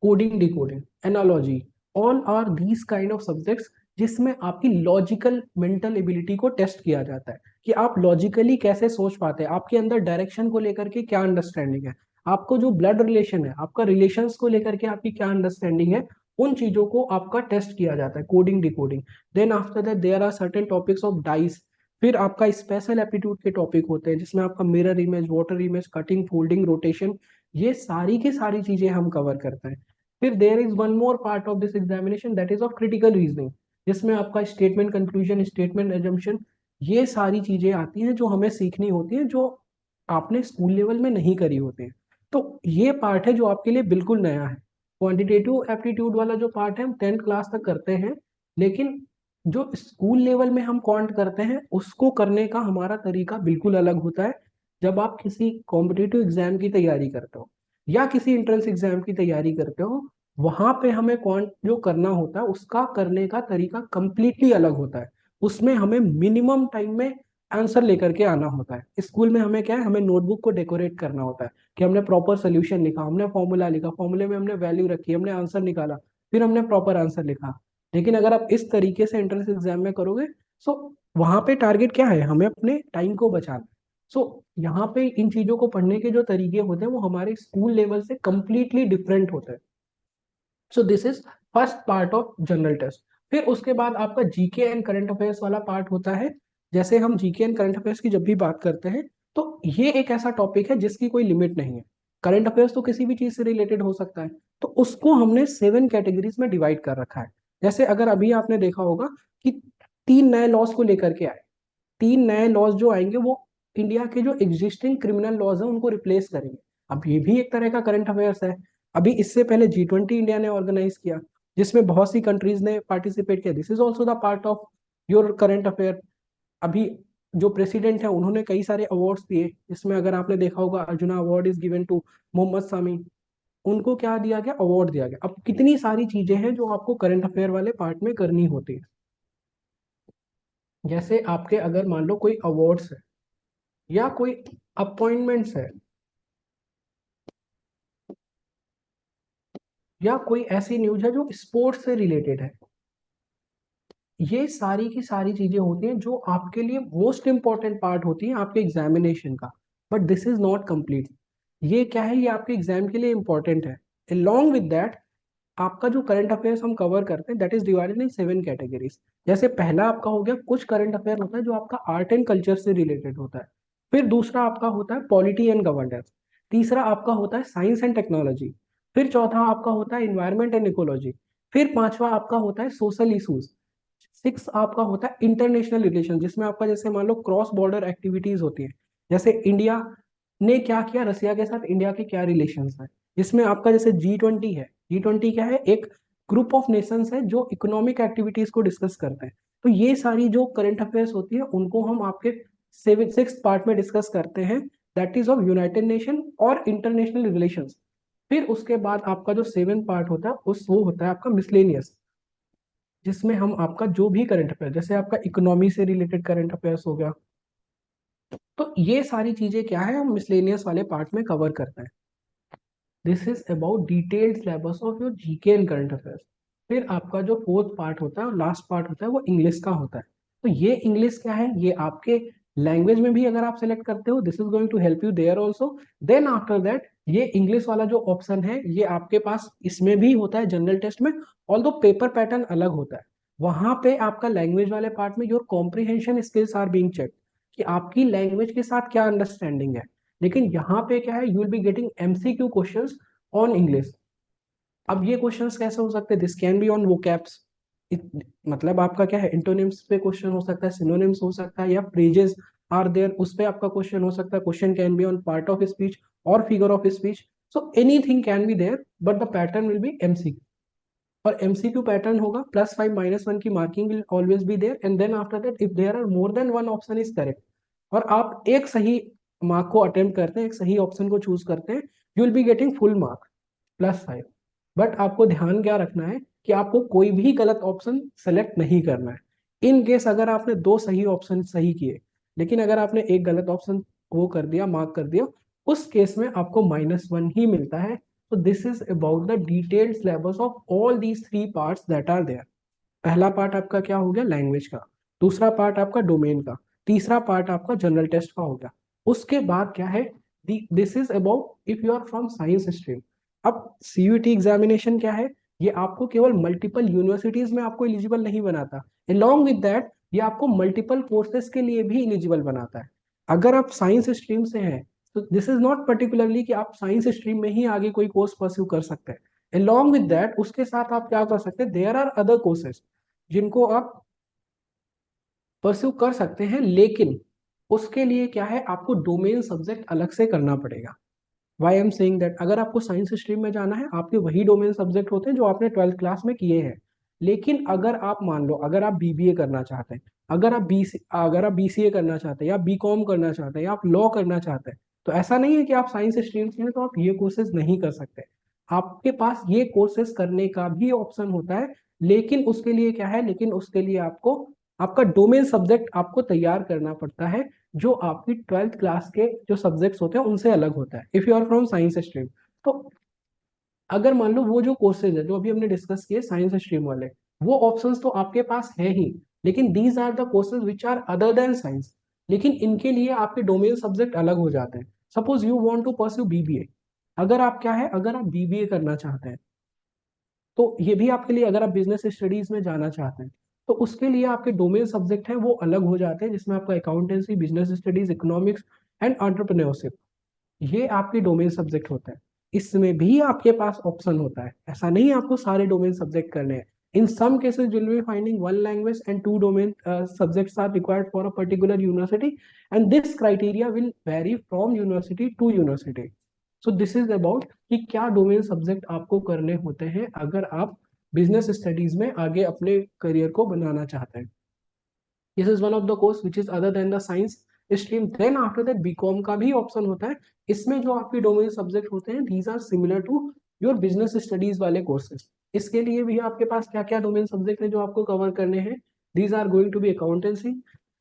coding, decoding, analogy, all are these kind of subjects जिसमें आपकी लॉजिकल मेंटल एबिलिटी को टेस्ट किया जाता है कि आप लॉजिकली कैसे सोच पाते हैं, आपके अंदर डायरेक्शन को लेकर के क्या अंडरस्टैंडिंग है, आपको जो ब्लड रिलेशन है, आपका रिलेशंस को लेकर के आपकी क्या अंडरस्टैंडिंग है, उन चीजों को आपका टेस्ट किया जाता है, coding, decoding. Then after that there are certain topics of dice. फिर आपका स्पेशल एप्टीट्यूड के टॉपिक होते हैं जिसमें आपका mirror image, water image, cutting, folding, rotation, ये सारी की सारी चीजें हम कवर करते हैं। फिर there is one more part of this examination that is of critical reasoning, जिसमें आपका स्टेटमेंट कंक्लूजन, स्टेटमेंट एजम्पशन, ये सारी चीजें आती हैं जो हमें सीखनी होती हैं, जो आपने स्कूल लेवल में नहीं करी होती हैं। तो ये पार्ट है जो आपके लिए बिल्कुल नया है। क्वांटिटेटिव एप्टीट्यूड वाला जो पार्ट है हम 10th क्लास तक करते हैं, लेकिन जो स्कूल लेवल में हम क्वांट करते हैं उसको करने का हमारा तरीका बिल्कुल अलग होता है। जब आप किसी कॉम्पिटेटिव एग्जाम की तैयारी करते हो या किसी एंट्रेंस एग्जाम की तैयारी करते हो, वहां पे हमें क्वांट जो करना होता है उसका करने का तरीका कंप्लीटली अलग होता है। उसमें हमें मिनिमम टाइम में आंसर लेकर के आना होता है। स्कूल में हमें क्या है, हमें नोटबुक को डेकोरेट करना होता है कि हमने प्रॉपर सोल्यूशन लिखा, हमने फॉर्मूला लिखा, फॉर्मूले में हमने वैल्यू रखी, हमने आंसर निकाला, फिर हमने प्रॉपर आंसर लिखा। लेकिन अगर आप इस तरीके से एंट्रेंस एग्जाम में करोगे, सो वहां पे टारगेट क्या है, हमें अपने टाइम को बचाना। सो यहाँ पे इन चीजों को पढ़ने के जो तरीके होते हैं वो हमारे स्कूल लेवल से कंप्लीटली डिफरेंट होते हैं। So this is first part of general test. फिर उसके बाद आपका जीके एंड करंट अफेयर्स वाला पार्ट होता है। जैसे हम जीके एंड करंट अफेयर्स की जब भी बात करते हैं, तो ये एक ऐसा टॉपिक है जिसकी कोई लिमिट नहीं है। करंट अफेयर्स तो किसी भी चीज से रिलेटेड हो सकता है, तो उसको हमने 7 कैटेगरीज में डिवाइड कर रखा है। जैसे अगर अभी आपने देखा होगा कि 3 नए लॉज को लेकर के आए, 3 नए लॉज जो आएंगे वो इंडिया के जो एग्जिस्टिंग क्रिमिनल लॉज है उनको रिप्लेस करेंगे। अब ये भी एक तरह का करंट अफेयर्स है। अभी इससे पहले G20 इंडिया ने ऑर्गेनाइज किया, जिसमें बहुत सी कंट्रीज ने पार्टिसिपेट किया, this is also the part of your current affair. अभी जो प्रेसिडेंट है उन्होंने कई सारे अवार्ड्स दिए, जिसमें अगर आपने देखा होगा Arjuna award is given to Mohammed Sami, उनको क्या दिया गया, अवार्ड दिया गया। अब कितनी सारी चीजें हैं जो आपको करंट अफेयर वाले पार्ट में करनी होती है। जैसे आपके अगर मान लो कोई अवार्ड्स है या कोई अपॉइंटमेंट्स है या कोई ऐसी न्यूज है जो स्पोर्ट्स से रिलेटेड है, ये सारी की सारी चीजें होती हैं जो आपके लिए मोस्ट इंपॉर्टेंट पार्ट होती है आपके एग्जामिनेशन का। But this is not complete. ये क्या है, ये आपके एग्जाम के लिए इंपॉर्टेंट है। along विद दैट आपका जो करंट अफेयर्स हम कवर करते हैं that is divided in 7 categories. जैसे पहला आपका हो गया, कुछ करंट अफेयर होता है जो आपका आर्ट एंड कल्चर से रिलेटेड होता है। फिर दूसरा आपका होता है पॉलिटी एंड गवर्नेंस। तीसरा आपका होता है साइंस एंड टेक्नोलॉजी। फिर चौथा आपका होता है इन्वायरमेंट एंड इकोलॉजी। फिर पांचवा आपका होता है सोशल इशूज। सिक्स आपका होता है इंटरनेशनल रिलेशन, जिसमें आपका जैसे मान लो क्रॉस बॉर्डर एक्टिविटीज होती है, जैसे इंडिया ने क्या किया रसिया के साथ, इंडिया के क्या रिलेशंस है। जिसमें आपका जैसे G20 है, G20 क्या है, एक ग्रुप ऑफ नेशंस है जो इकोनॉमिक एक्टिविटीज को डिस्कस करते हैं। तो ये सारी जो करंट अफेयर्स होती है उनको हम आपके 6th पार्ट में डिस्कस करते हैं, that is of United nation और इंटरनेशनल रिलेशंस। फिर उसके बाद आपका जो 7th पार्ट होता है उस वो होता है आपका मिसलेनियस, जिसमें हम आपका जो भी करंट अफेयर, जैसे आपका इकोनॉमी से रिलेटेड करंट अफेयर्स हो गया, तो ये सारी चीजें क्या है हम मिसलेनियस वाले पार्ट में कवर करते हैं। This is about detailed syllabus of your GK and current affairs. फिर आपका जो 4th पार्ट होता है और लास्ट पार्ट होता है वो इंग्लिश का होता है। तो ये इंग्लिश क्या है, ये आपके लैंग्वेज में भी अगर आप सेलेक्ट करते हो this is going to help you there also. Then after that ये इंग्लिश वाला जो ऑप्शन है ये आपके पास इसमें भी होता है जनरल टेस्ट में, ऑल्दो पेपर पैटर्न अलग होता है। वहां पे आपका लैंग्वेज वाले पार्ट में your comprehension skills are being check, कि आपकी लैंग्वेज के साथ क्या अंडरस्टैंडिंग है। लेकिन यहाँ पे क्या है, you will be getting MCQ questions on English. अब ये क्वेश्चंस कैसे हो सकते हैं, this can be on vocabs, मतलब आपका क्या है, इंटोनिम्स पे क्वेश्चन हो सकता है, सिनोनिम्स हो सकता है, या फ्रेजेस आर देयर उस पे आपका क्वेश्चन हो सकता है। Question can be on part of speech और figure of speech, so anything can be there, but the pattern will be MCQ. और एमसीक्यू पैटर्न होगा, +5 -1 की marking will always be there, and then after that if there are more than one option is correct, और आप एक सही mark को attempt करते हैं, एक सही ऑप्शन को चूज करते हैं, you will be getting full mark +5। But आपको ध्यान क्या रखना है कि आपको कोई भी गलत ऑप्शन सेलेक्ट नहीं करना है। इन केस अगर आपने दो सही ऑप्शन सही किए, लेकिन अगर आपने एक गलत ऑप्शन वो कर दिया, मार्क कर दिया, उस केस में आपको -1 ही मिलता है। तो this is about the detailed syllabus of all these 3 parts that are there. पहला पार्ट आपका क्या हो गया, लैंग्वेज का। दूसरा पार्ट आपका डोमेन का। तीसरा पार्ट आपका जनरल टेस्ट का हो गया। उसके बाद क्या है, this is about if you are from science stream. अब सीयूटी एग्जामिनेशन क्या है, ये आपको केवल मल्टीपल यूनिवर्सिटीज में आपको एलिजिबल नहीं बनाता, along विद दैट ये आपको मल्टीपल कोर्सेज के लिए भी एलिजिबल बनाता है। अगर आप साइंस स्ट्रीम से हैं, तो दिस इज नॉट पर्टिकुलरली कि आप साइंस स्ट्रीम में ही आगे कोई कोर्स परस्यू कर सकते हैं। along with that उसके साथ आप क्या कर सकते हैं, देयर आर अदर कोर्सेज जिनको आप परस्यू कर सकते हैं, लेकिन उसके लिए क्या है, आपको डोमेन सब्जेक्ट अलग से करना पड़ेगा। वाई एम सेइंग दैट, अगर आपको साइंस स्ट्रीम में जाना है, आपके वही डोमेन सब्जेक्ट होते हैं जो आपने 12th क्लास में किए हैं। लेकिन अगर आप मान लो, अगर आप बीबीए करना चाहते हैं, अगर आप बीसीए करना चाहते हैं, या बीकॉम करना चाहते हैं, या आप लॉ करना चाहते हैं, तो ऐसा नहीं है कि आप साइंस स्ट्रीम से हैं तो आप ये कोर्सेज नहीं कर सकते। आपके पास ये कोर्सेज करने का भी ऑप्शन होता है, लेकिन उसके लिए क्या है, लेकिन उसके लिए आपको आपका डोमेन सब्जेक्ट आपको तैयार करना पड़ता है, जो आपकी 12th क्लास के जो सब्जेक्ट्स होते हैं उनसे अलग होता है, if you are from science stream. तो अगर मान लो वो जो कोर्सेज है जो अभी हमने डिस्कस किए साइंस स्ट्रीम वाले, वो ऑप्शंस तो आपके पास है ही, लेकिन these are the courses which are other than science, लेकिन इनके लिए आपके डोमेन सब्जेक्ट अलग हो जाते हैं। Suppose you want to pursue BBA, अगर आप क्या है, अगर आप बीबीए करना चाहते हैं, तो ये भी आपके लिए, अगर आप बिजनेस स्टडीज में जाना चाहते हैं, तो उसके लिए आपके डोमेन सब्जेक्ट हैं वो अलग हो जाते हैं, जिसमें आपका accountancy, business studies, economics and entrepreneurship, ये आपके डोमेन सब्जेक्ट होता है। इसमें भी आपके पास ऑप्शन होता है, ऐसा नहीं है आपको सारे डोमेन सब्जेक्ट करने हैं। In some cases you will be finding one language and two domain subjects are required for a particular university, and this criteria will vary from university to university. So this is about कि क्या domain subject आपको करने होते हैं अगर आप business studies में आगे अपने करियर को बनाना चाहते हैं। This is one of the course which is other than the science stream. Then after that BCom का भी ऑप्शन होता है। इसमें जो आपके डोमेन सब्जेक्ट होते हैं, these are similar to your business studies वाले कोर्सेज। इसके लिए भी आपके पास क्या क्या डोमेन सब्जेक्ट है जो आपको कवर करने हैं, these are going to be accountancy,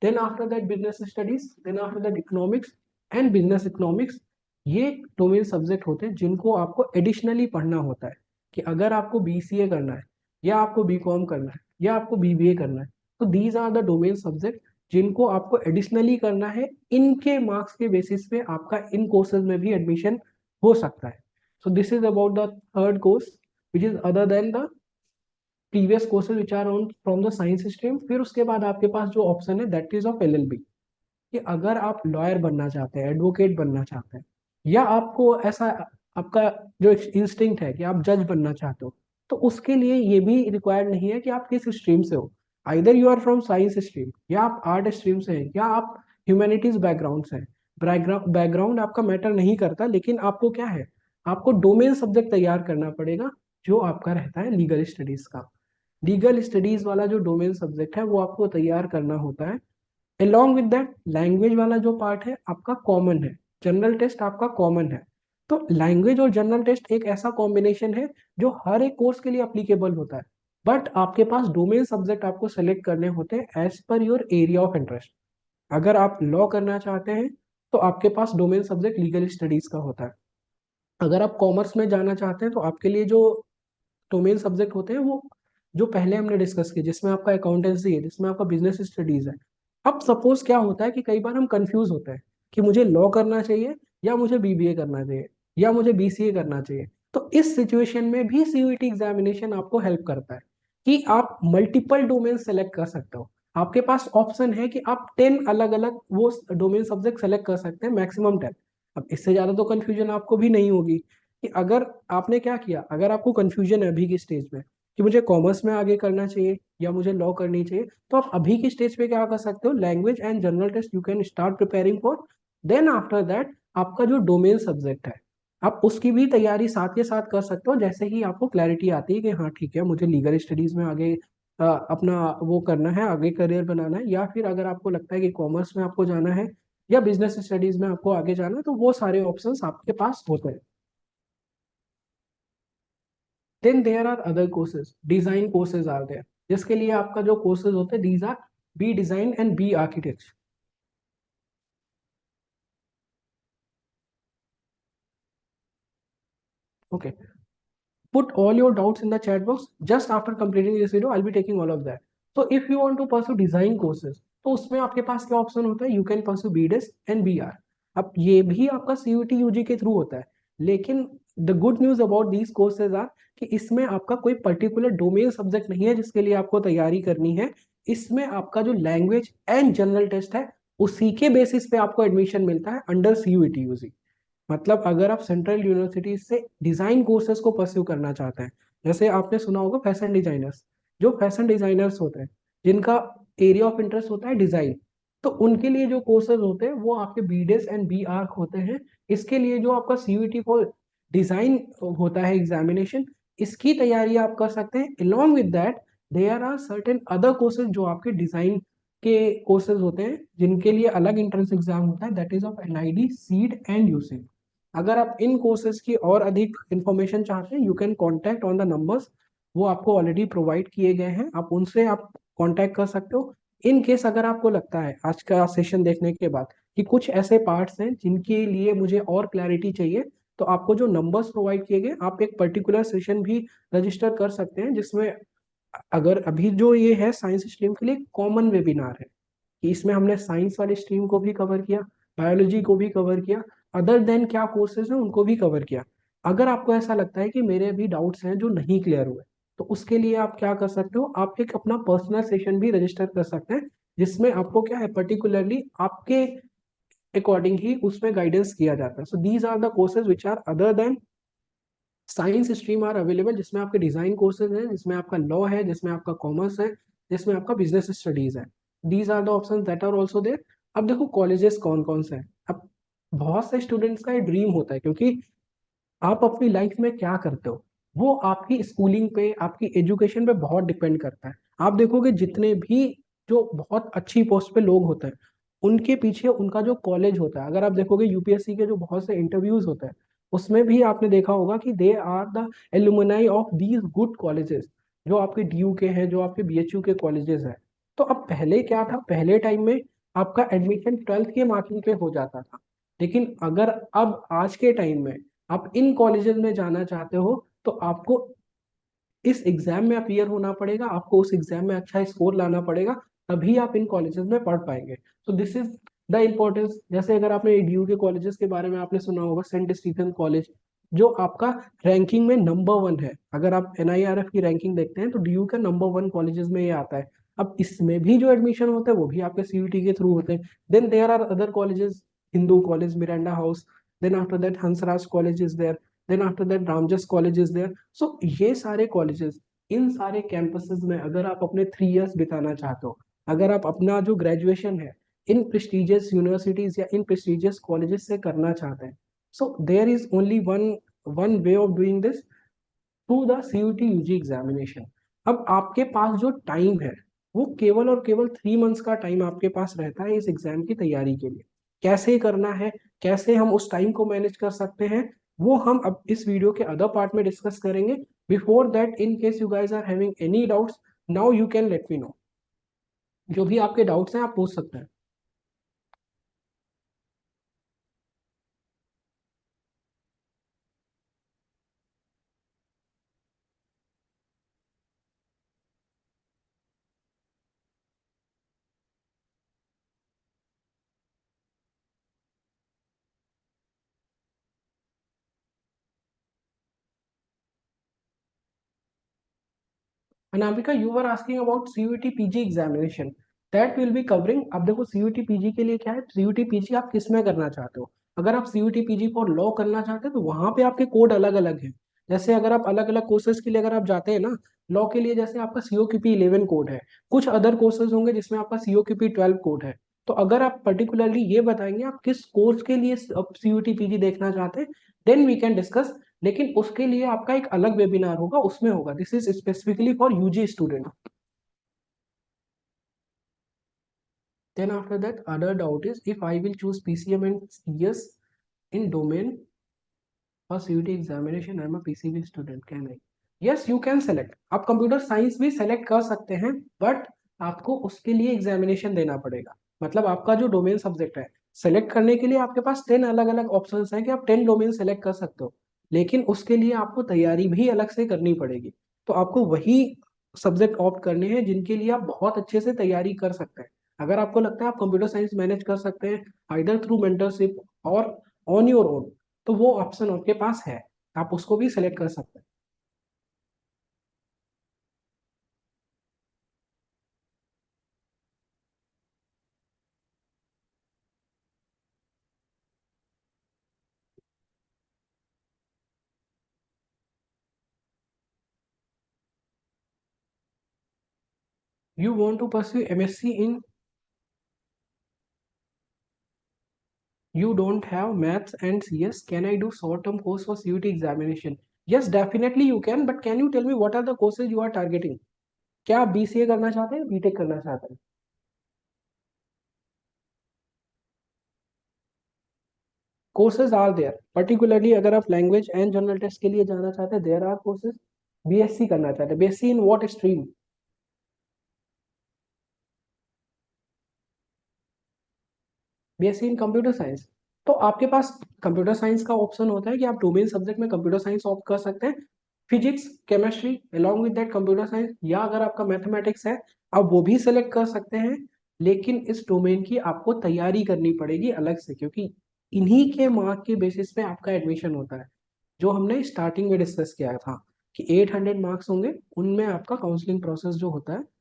then after that business studies, then after that economics and business economics. ये डोमेन सब्जेक्ट होते हैं जिनको आपको एडिशनली पढ़ना होता है, कि अगर आपको बीसीए करना है, या आपको बीकॉम करना है, या आपको बीबीए करना है, तो these are the domain subject जिनको आपको एडिशनली करना है। इनके मार्क्स के बेसिस पे आपका इन कोर्सेज में भी एडमिशन हो सकता है। So this is about the third course which is other than the previous courses which are on from the science stream. फिर उसके बाद आपके पास जो ऑप्शन है दैट इज ऑफ एलएलबी, कि अगर आप लॉयर बनना चाहते हैं, एडवोकेट बनना चाहते हैं, या आपको ऐसा आपका जो इंस्टिंक्ट है कि आप जज बनना चाहते हो, तो उसके लिए ये भी रिक्वायर्ड नहीं है कि आप किस स्ट्रीम से हो। Either you are from science stream, या आप आर्ट स्ट्रीम से हैं, या आप ह्यूमैनिटीज बैकग्राउंड से हैं। बैकग्राउंड आपका मैटर नहीं करता, लेकिन आपको क्या है, आपको डोमेन सब्जेक्ट तैयार करना पड़ेगा, जो आपका रहता है लीगल स्टडीज का। लीगल स्टडीज वाला जो डोमेन सब्जेक्ट है वो आपको तैयार करना होता है। along with that लैंग्वेज वाला जो पार्ट है आपका कॉमन है, जनरल टेस्ट आपका कॉमन है। तो लैंग्वेज और जनरल टेस्ट एक ऐसा कॉम्बिनेशन है जो हर एक कोर्स के लिए अप्लीकेबल होता है, बट आपके पास डोमेन सब्जेक्ट आपको सेलेक्ट करने होते हैं as per your area of interest. अगर आप लॉ करना चाहते हैं, तो आपके पास डोमेन सब्जेक्ट लीगल स्टडीज का होता है। अगर आप कॉमर्स में जाना चाहते हैं, तो आपके लिए जो डोमेन सब्जेक्ट होते हैं वो जो पहले हमने डिस्कस किए, जिसमें आपका अकाउंटेंसी है, जिसमें आपका बिजनेस स्टडीज है। अब सपोज क्या होता है कि कई बार हम कंफ्यूज होते हैं कि मुझे लॉ करना चाहिए या मुझे बीबीए करना चाहिए। या मुझे बीसीए करना चाहिए। तो इस सिचुएशन में भी सीयूईटी एग्जामिनेशन आपको हेल्प करता है कि आप मल्टीपल डोमेन सेलेक्ट कर सकते हो। आपके पास ऑप्शन है कि आप 10 अलग अलग वो डोमेन सब्जेक्ट सेलेक्ट कर सकते हैं, मैक्सिमम 10। अब इससे ज्यादा तो कंफ्यूजन आपको भी नहीं होगी कि अगर आपने क्या किया, अगर आपको कंफ्यूजन है अभी की स्टेज में कि मुझे कॉमर्स में आगे करना चाहिए या मुझे लॉ करनी चाहिए, तो आप अभी की स्टेज पे क्या कर सकते हो, language and general test you can start preparing for. Then after that आपका जो डोमेन सब्जेक्ट है आप उसकी भी तैयारी साथ के साथ कर सकते हो, जैसे ही आपको क्लैरिटी आती है कि हाँ ठीक है मुझे लीगल स्टडीज में आगे अपना वो करना है, आगे करियर बनाना है, या फिर अगर आपको लगता है कि कॉमर्स में आपको जाना है या बिजनेस स्टडीज में आपको आगे जाना है, तो वो सारे ऑप्शंस आपके पास होते हैं। Then there are other courses, design courses are there, जिसके लिए आपका जो कोर्सेज होते हैं these are B design and B architect. Okay, put all your doubts in the chat box. Just after completing this video, I'll be taking all of that. So if you want to pursue design courses, तो उसमें आपके पास क्या option होता है, you can pursue BDes and B R. अब ये भी आपका सीयूटी यूजी के थ्रू होता है, लेकिन the good news about these courses are कि इसमें आपका कोई पर्टिकुलर डोमेन सब्जेक्ट नहीं है जिसके लिए आपको तैयारी करनी है। इसमें आपका जो लैंग्वेज एंड जनरल टेस्ट है उसी के बेसिस पे आपको एडमिशन मिलता है अंडर सीयूटी यूजी। मतलब अगर आप सेंट्रल यूनिवर्सिटी से डिजाइन कोर्सेज को परस्यू करना चाहते हैं, जैसे आपने सुना होगा फैशन डिजाइनर्स, जो फैशन डिजाइनर्स होते हैं जिनका एरिया ऑफ इंटरेस्ट होता है डिजाइन, तो उनके लिए जो कोर्सेज होते हैं वो आपके बीडेस एंड बी आर्क होते हैं। इसके लिए जो आपका सीयूटी फॉर डिजाइन होता है एग्जामिनेशन, इसकी तैयारी आप कर सकते हैं। along with that there are certain other courses जो आपके डिजाइन के कोर्सेज होते हैं जिनके लिए अलग एंट्रेंस एग्जाम होता है, that is of NID seed and UC. अगर आप इन कोर्सेज की और अधिक इंफॉर्मेशन चाहते हैं you can contact on the numbers, वो आपको ऑलरेडी प्रोवाइड किए गए हैं, आप उनसे आप कॉन्टैक्ट कर सकते हो। इन केस अगर आपको लगता है आज का सेशन देखने के बाद कि कुछ ऐसे पार्ट्स हैं जिनके लिए मुझे और क्लैरिटी चाहिए, तो आपको जो नंबर्स प्रोवाइड किए गए आप एक पर्टिकुलर सेशन भी रजिस्टर कर सकते हैं, जिसमें अगर अभी जो ये है साइंस स्ट्रीम के लिए कॉमन वेबिनार है कि इसमें हमने साइंस वाले स्ट्रीम को भी कवर किया, बायोलॉजी को भी कवर किया, अदर देन क्या कोर्सेज हैं उनको भी कवर किया। अगर आपको ऐसा लगता है कि मेरे अभी डाउट्स हैं जो नहीं क्लियर हुए, तो उसके लिए आप क्या कर सकते हो, आप एक अपना पर्सनल सेशन भी रजिस्टर कर सकते हैं, जिसमें आपको क्या है पर्टिकुलरली आपके अकॉर्डिंग ही उसमें गाइडेंस किया जाता है। So these are the courses which are other than science stream are available, जिसमें आपके डिजाइन कोर्सेज हैं, जिसमें आपका लॉ है, जिसमें आपका कॉमर्स है, जिसमें आपका बिजनेस स्टडीज है। These are the option that are also there. अब देखो कॉलेजेस कौन कौन से हैं। अब बहुत से स्टूडेंट्स का ये ड्रीम होता है, क्योंकि आप अपनी लाइफ में क्या करते हो वो आपकी स्कूलिंग पे, आपकी एजुकेशन पे बहुत डिपेंड करता है। आप देखोगे जितने भी जो बहुत अच्छी पोस्ट पे लोग होते हैं उनके पीछे उनका जो कॉलेज होता है, अगर आप देखोगे यूपीएससी के जो बहुत से इंटरव्यूज होते हैं उसमें भी आपने देखा होगा कि they are the alumni of these good colleges, जो आपके डीयू के हैं, जो आपके बीएचयू के कॉलेजेस हैं। तो अब पहले क्या था, पहले टाइम में आपका एडमिशन 12th के मार्किंग पे हो जाता था, लेकिन अगर अब आज के टाइम में आप इन कॉलेजेस में जाना चाहते हो तो आपको इस एग्जाम में अपीयर होना पड़ेगा, आपको उस एग्जाम में अच्छा स्कोर लाना पड़ेगा, तभी आप इन कॉलेजेस में पढ़ पाएंगे। तो दिस इज द इम्पोर्टेंस। जैसे अगर आपने डी के कॉलेजेस के बारे में आपने सुना होगा, सेंट स्टीफन कॉलेज जो आपका रैंकिंग में नंबर 1 है। अगर आप एनआईआरएफ की रैंकिंग देखते हैं तो डी का नंबर 1 कॉलेजेस में ये आता है। अब इसमें भी जो एडमिशन होता है वो भी आपके सीयूटी के थ्रू होते हैं। Then there are other colleges, Hindu College, Miranda House, then after that Hansraj College is there, then after that Ramjas College is there. So ये सारे कॉलेजेस, इन सारे कैंपसेस में अगर आप अपने 3 इयर्स बिताना चाहते हो, अगर आप अपना जो ग्रेजुएशन है इन प्रेस्टिजियस यूनिवर्सिटीज या इन प्रेस्टिजियस कॉलेजेस से करना चाहते हैं, so there is only one one way of doing this, through the CUET UG examination. अब आपके पास जो टाइम है वो केवल और केवल 3 मंथ्स का टाइम आपके पास रहता है इस एग्जाम की तैयारी के लिए। कैसे करना है, कैसे हम उस टाइम को मैनेज कर सकते हैं, वो हम अब इस वीडियो के अदर पार्ट में डिस्कस करेंगे। Before that, in case you guys are having any doubts, now you can let me know. जो भी आपके डाउट्स हैं आप पूछ सकते हैं। Anamika, you are asking about CUET PG examination, that will be covering. अब देखो सीयूईटी पीजी के लिए क्या है, सीयूईटी पीजी आप किस में करना चाहते हो। अगर आप सीयूईटी पीजी फॉर लॉ करना चाहते हो तो वहां पे आपके कोड अलग अलग हैं। जैसे अगर आप अलग अलग कोर्सेज के लिए अगर आप जाते हैं ना, लॉ के लिए जैसे आपका COQP 11 कोड है, कुछ अदर कोर्सेज होंगे जिसमें आपका COQP 12 कोड है। तो अगर आप पर्टिकुलरली ये बताएंगे आप किस कोर्स के लिए सीयूईटी पीजी देखना चाहते हैं, देन वी कैन डिस्कस। लेकिन उसके लिए आपका एक अलग वेबिनार होगा, उसमें होगा, this is specifically for UG student. Then after that, other doubt is if I will choose PCM and CS in domain for CUT examination, I am a PCB student, can I? Yes, you can select. आप computer science भी select कर सकते हैं, but आपको उसके लिए examination देना पड़ेगा। मतलब आपका जो डोमेन सब्जेक्ट है, सेलेक्ट करने के लिए आपके पास 10 अलग अलग ऑप्शंस हैं कि आप 10 डोमेन सेलेक्ट कर सकते हो, लेकिन उसके लिए आपको तैयारी भी अलग से करनी पड़ेगी। तो आपको वही सब्जेक्ट ऑप्ट करने हैं जिनके लिए आप बहुत अच्छे से तैयारी कर सकते हैं। अगर आपको लगता है आप कंप्यूटर साइंस मैनेज कर सकते हैं आइदर थ्रू मेंटरशिप और ऑन योर ओन, तो वो ऑप्शन आपके पास है, आप उसको भी सिलेक्ट कर सकते हैं। You want to pursue MSc इन, you don't have maths and CS, can I do short term course for CUT examination? Yes, definitely you can, but can you tell me what are the courses you are targeting? क्या आप BCA करना चाहते हैं, BTech करना चाहते हैं? Courses are there, particularly अगर आप लैंग्वेज एंड जनरल टेस्ट के लिए जाना चाहते हैं, देयर आर कोर्सेज। BSc करना चाहते हैं, BSc in what stream? BSc in computer science. तो आपके पास कंप्यूटर साइंस का ऑप्शन होता है कि आप डोमेन सब्जेक्ट में कंप्यूटर साइंस ऑप्ट कर सकते हैं, physics chemistry along with that computer science, या अगर आपका मैथमेटिक्स है आप वो भी सेलेक्ट कर सकते हैं। लेकिन इस डोमेन की आपको तैयारी करनी पड़ेगी अलग से, क्योंकि इन्हीं के मार्क के बेसिस पे आपका एडमिशन होता है। जो हमने स्टार्टिंग में डिस्कस किया था कि 800 मार्क्स होंगे, उनमें आपका काउंसलिंग प्रोसेस जो होता है।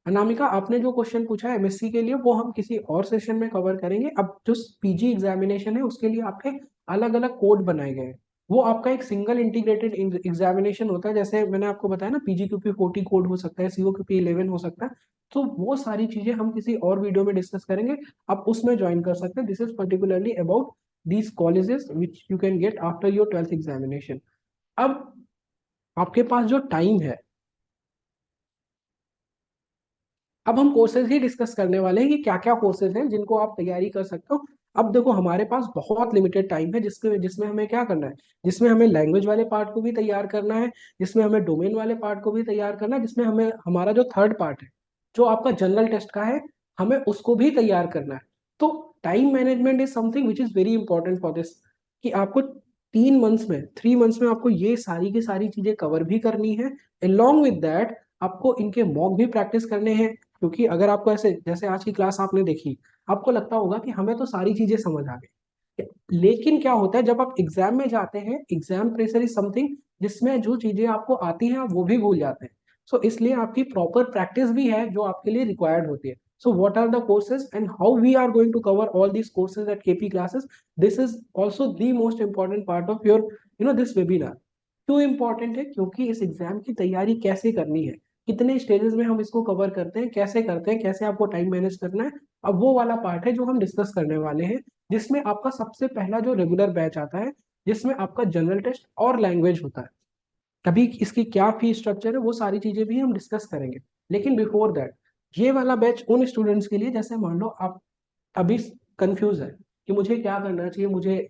अनामिका, आपने जो क्वेश्चन पूछा है MSc के लिए, वो हम किसी और सेशन में कवर करेंगे। अब जो PG एग्जामिनेशन है उसके लिए आपके अलग अलग कोड बनाए गए हैं, वो आपका एक सिंगल इंटीग्रेटेड एग्जामिनेशन होता है। जैसे मैंने आपको बताया ना, PGQP 40 कोड हो सकता है, COQP 11 हो सकता है। तो वो सारी चीजें हम किसी और वीडियो में डिस्कस करेंगे, आप उसमें ज्वाइन कर सकते हैं। This is particularly about these colleges which you can get after your 12th examination. अब आपके पास जो टाइम है, अब हम कोर्सेज ही डिस्कस करने वाले हैं कि क्या क्या कोर्सेज हैं जिनको आप तैयारी कर सकते हो। अब देखो हमारे पास बहुत लिमिटेड टाइम है जिसके जिसमें हमें क्या करना है, जिसमें हमें लैंग्वेज वाले पार्ट को भी तैयार करना है, जिसमें हमें डोमेन वाले पार्ट को भी तैयार करना है, जिसमें हमें हमारा जो थर्ड पार्ट है जो आपका जनरल टेस्ट का है, हमें उसको भी तैयार करना है। तो time management is something which is very important for this, कि आपको 3 मंथ्स में, 3 मंथ्स में आपको ये सारी की सारी चीजें कवर भी करनी है। along with दैट आपको इनके मॉक भी प्रैक्टिस करने हैं, क्योंकि अगर आपको ऐसे जैसे आज की क्लास आपने देखी, आपको लगता होगा कि हमें तो सारी चीजें समझ आ गई, लेकिन क्या होता है जब आप एग्जाम में जाते हैं, एग्जाम प्रेशर इज समथिंग जिसमें जो चीजें आपको आती हैं आप वो भी भूल जाते हैं। सो इसलिए आपकी प्रॉपर प्रैक्टिस भी है जो आपके लिए रिक्वायर्ड होती है। So what are the courses and how we are going to cover all these courses at KP classes, this is also the most important part of your this webinar. क्यों important है, क्योंकि इस exam की तैयारी कैसे करनी है, कितने स्टेजेस में हम इसको कवर करते हैं, कैसे आपको टाइम मैनेज करना है, अब वो वाला पार्ट है जो हम डिस्कस करने वाले हैं। जिसमें आपका सबसे पहला जो रेगुलर बैच आता है, जिसमें आपका जनरल टेस्ट और लैंग्वेज होता है। अभी इसकी क्या फी स्ट्रक्चर है वो सारी चीजें भी हम डिस्कस करेंगे। लेकिन बिफोर दैट, ये वाला बैच उन स्टूडेंट्स के लिए, जैसे मान लो आप अभी कंफ्यूज है कि मुझे क्या करना चाहिए, मुझे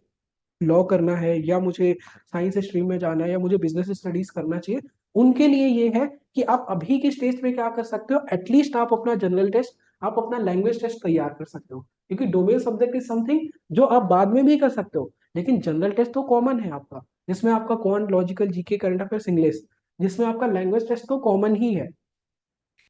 लॉ करना है या मुझे साइंस स्ट्रीम में जाना है या मुझे बिजनेस स्टडीज करना चाहिए, उनके लिए ये है कि आप अभी के स्टेज पे क्या कर सकते हो, एटलीस्ट आप अपना जनरल टेस्ट, आप अपना लैंग्वेज टेस्ट तैयार कर सकते हो। क्योंकि डोमेन सब्जेक्ट इज समथिंग जो आप बाद में भी कर सकते हो, लेकिन जनरल टेस्ट तो कॉमन है आपका, जिसमें आपका कौन logical GK current affairs English, जिसमें आपका लैंग्वेज टेस्ट तो कॉमन ही है।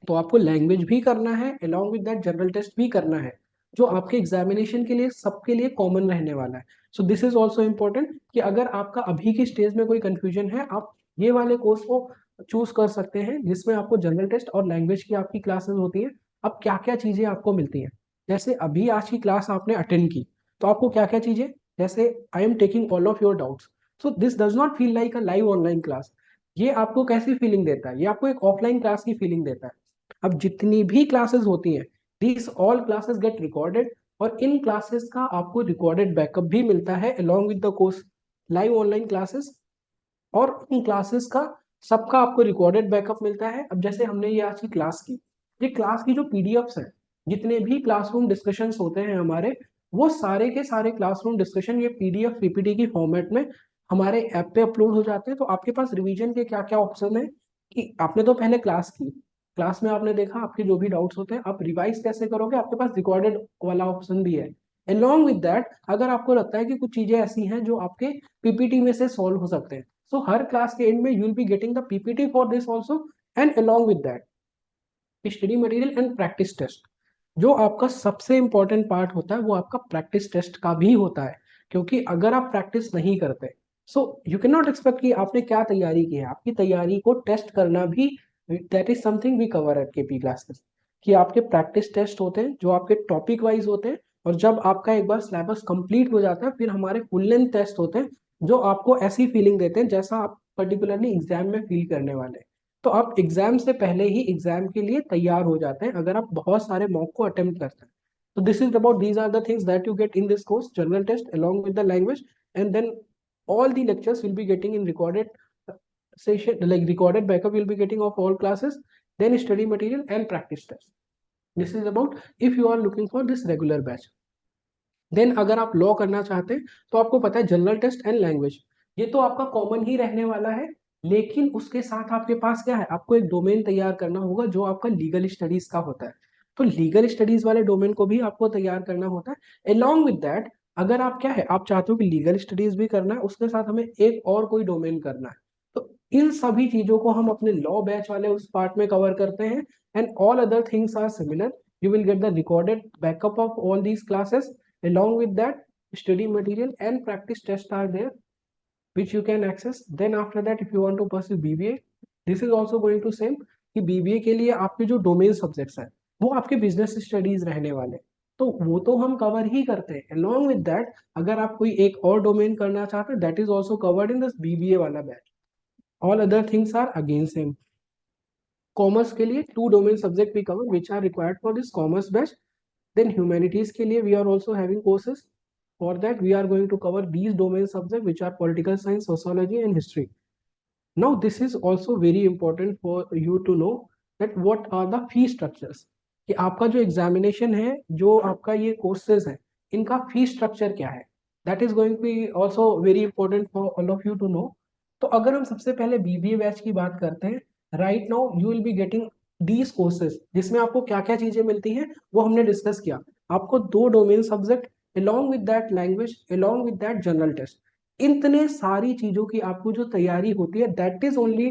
तो आपको लैंग्वेज भी करना है, along with that general test भी करना है। जो आपके एग्जामिनेशन के लिए सबके लिए कॉमन रहने वाला है। So this is also important कि अगर आपका अभी की स्टेज में कोई कंफ्यूजन है, आप ये वाले कोर्स को चूज कर सकते हैं, जिसमें आपको जनरल टेस्ट और लैंग्वेज की आपकी क्लासेस होती हैं। अब क्या क्या चीजें आपको मिलती हैं, जैसे अभी आज की क्लास आपने अटेंड की, तो आपको क्या क्या चीजें, जैसे I am taking all of your doubts, so this does not feel like a live online class. ये आपको कैसी फीलिंग देता है, ये आपको एक ऑफलाइन क्लास की फीलिंग देता है। अब जितनी भी क्लासेस होती हैं, these all classes get recorded, और इन क्लासेस का आपको रिकॉर्डेड बैकअप भी मिलता है along with the course, live online classes. और इन क्लासेस का सबका आपको रिकॉर्डेड बैकअप मिलता है। अब जैसे हमने ये आज की क्लास की, ये क्लास की जो पीडीएफ्स हैं, जितने भी क्लासरूम डिस्कशंस होते हैं हमारे, वो सारे के सारे क्लासरूम डिस्कशन ये पीडीएफ पीपीटी की फॉर्मेट में हमारे ऐप पे अपलोड हो जाते हैं। तो आपके पास रिवीजन के क्या क्या ऑप्शन है, कि आपने तो पहले क्लास की, क्लास में आपने देखा आपके जो भी डाउट्स होते हैं, आप रिवाइज कैसे करोगे, आपके पास रिकॉर्डेड वाला ऑप्शन भी है। along with that, अगर आपको लगता है कि कुछ चीजें ऐसी हैं जो आपके पीपीटी में से सॉल्व हो सकते हैं, सो हर क्लास के एंड में you will be getting the PPT for this also. And along with that, study material and practice test. जो आपका सबसे इंपॉर्टेंट पार्ट होता है वो आपका प्रैक्टिस टेस्ट का भी होता है, क्योंकि अगर आप प्रैक्टिस नहीं करते, so you can not expect कि आपने क्या तैयारी की है। आपकी तैयारी को टेस्ट करना भी, that is something we cover at KP classes, कि आपके प्रैक्टिस टेस्ट होते हैं जो आपके टॉपिक वाइज होते हैं। और जब आपका एक बार सिलेबस कंप्लीट हो जाता है, फिर हमारे फुल लेंथ टेस्ट होते हैं, जो आपको ऐसी फीलिंग देते हैं जैसा आप पर्टिकुलरली एग्जाम में फील करने वाले हैं। तो आप एग्जाम से पहले ही एग्जाम के लिए तैयार हो जाते हैं अगर आप बहुत सारे मॉक को अटेम्प्ट करते हैं। तो this is about, these are the things that you get in this course, general test along with the language, and then all the lectures will be getting in recorded session, like recorded backup will be getting of all classes, then study material and practice test. This is about if you are looking for this regular batch. Then अगर आप law करना चाहते हैं, तो आपको पता है general test and language, ये तो आपका कॉमन ही रहने वाला है। लेकिन उसके साथ आपके पास क्या है, आपको एक डोमेन तैयार करना होगा जो आपका लीगल स्टडीज का होता है। तो लीगल स्टडीज वाले डोमेन को भी आपको तैयार करना होता है। अलोंग विद दैट, अगर आप क्या है, आप चाहते हो कि लीगल स्टडीज भी करना है, उसके साथ हमें एक और कोई डोमेन करना है, तो इन सभी चीजों को हम अपने लॉ बैच वाले उस पार्ट में कवर करते हैं। And all other things are similar, you will get the recorded backup of all these classes. Along with that, study material and practice tests are there, which you can access. Then after that, if you want to pursue BBA, this is also going to same, कि BBA के लिए आपके जो domain subjects हैं, वो आपके business studies रहने वाले, तो वो तो हम कवर ही करते हैं। along with that, अगर आप कोई एक और डोमेन करना चाहते हैं, that is also covered in this BBA वाला batch. all other things are again same। Commerce के लिए two domain subject we cover which are required for this commerce batch. Then humanities के लिए we are also having courses. For that we are going to cover these domain subjects which are political science, sociology and history. Now this is also very important for you to know that what are the fee structures, कि आपका जो examination है, जो आपका ये courses है, इनका फी structure क्या है, that is going to be also very important for all of you to know. तो अगर हम सबसे पहले बीबीए बैच की बात करते हैं, right now you will be getting these courses, जिसमें आपको क्या क्या चीजें मिलती हैं वो हमने डिस्कस किया। आपको दो domain subject, along with that language, along with that general test, इतने सारी चीजों की आपको जो तैयारी होती है, that is only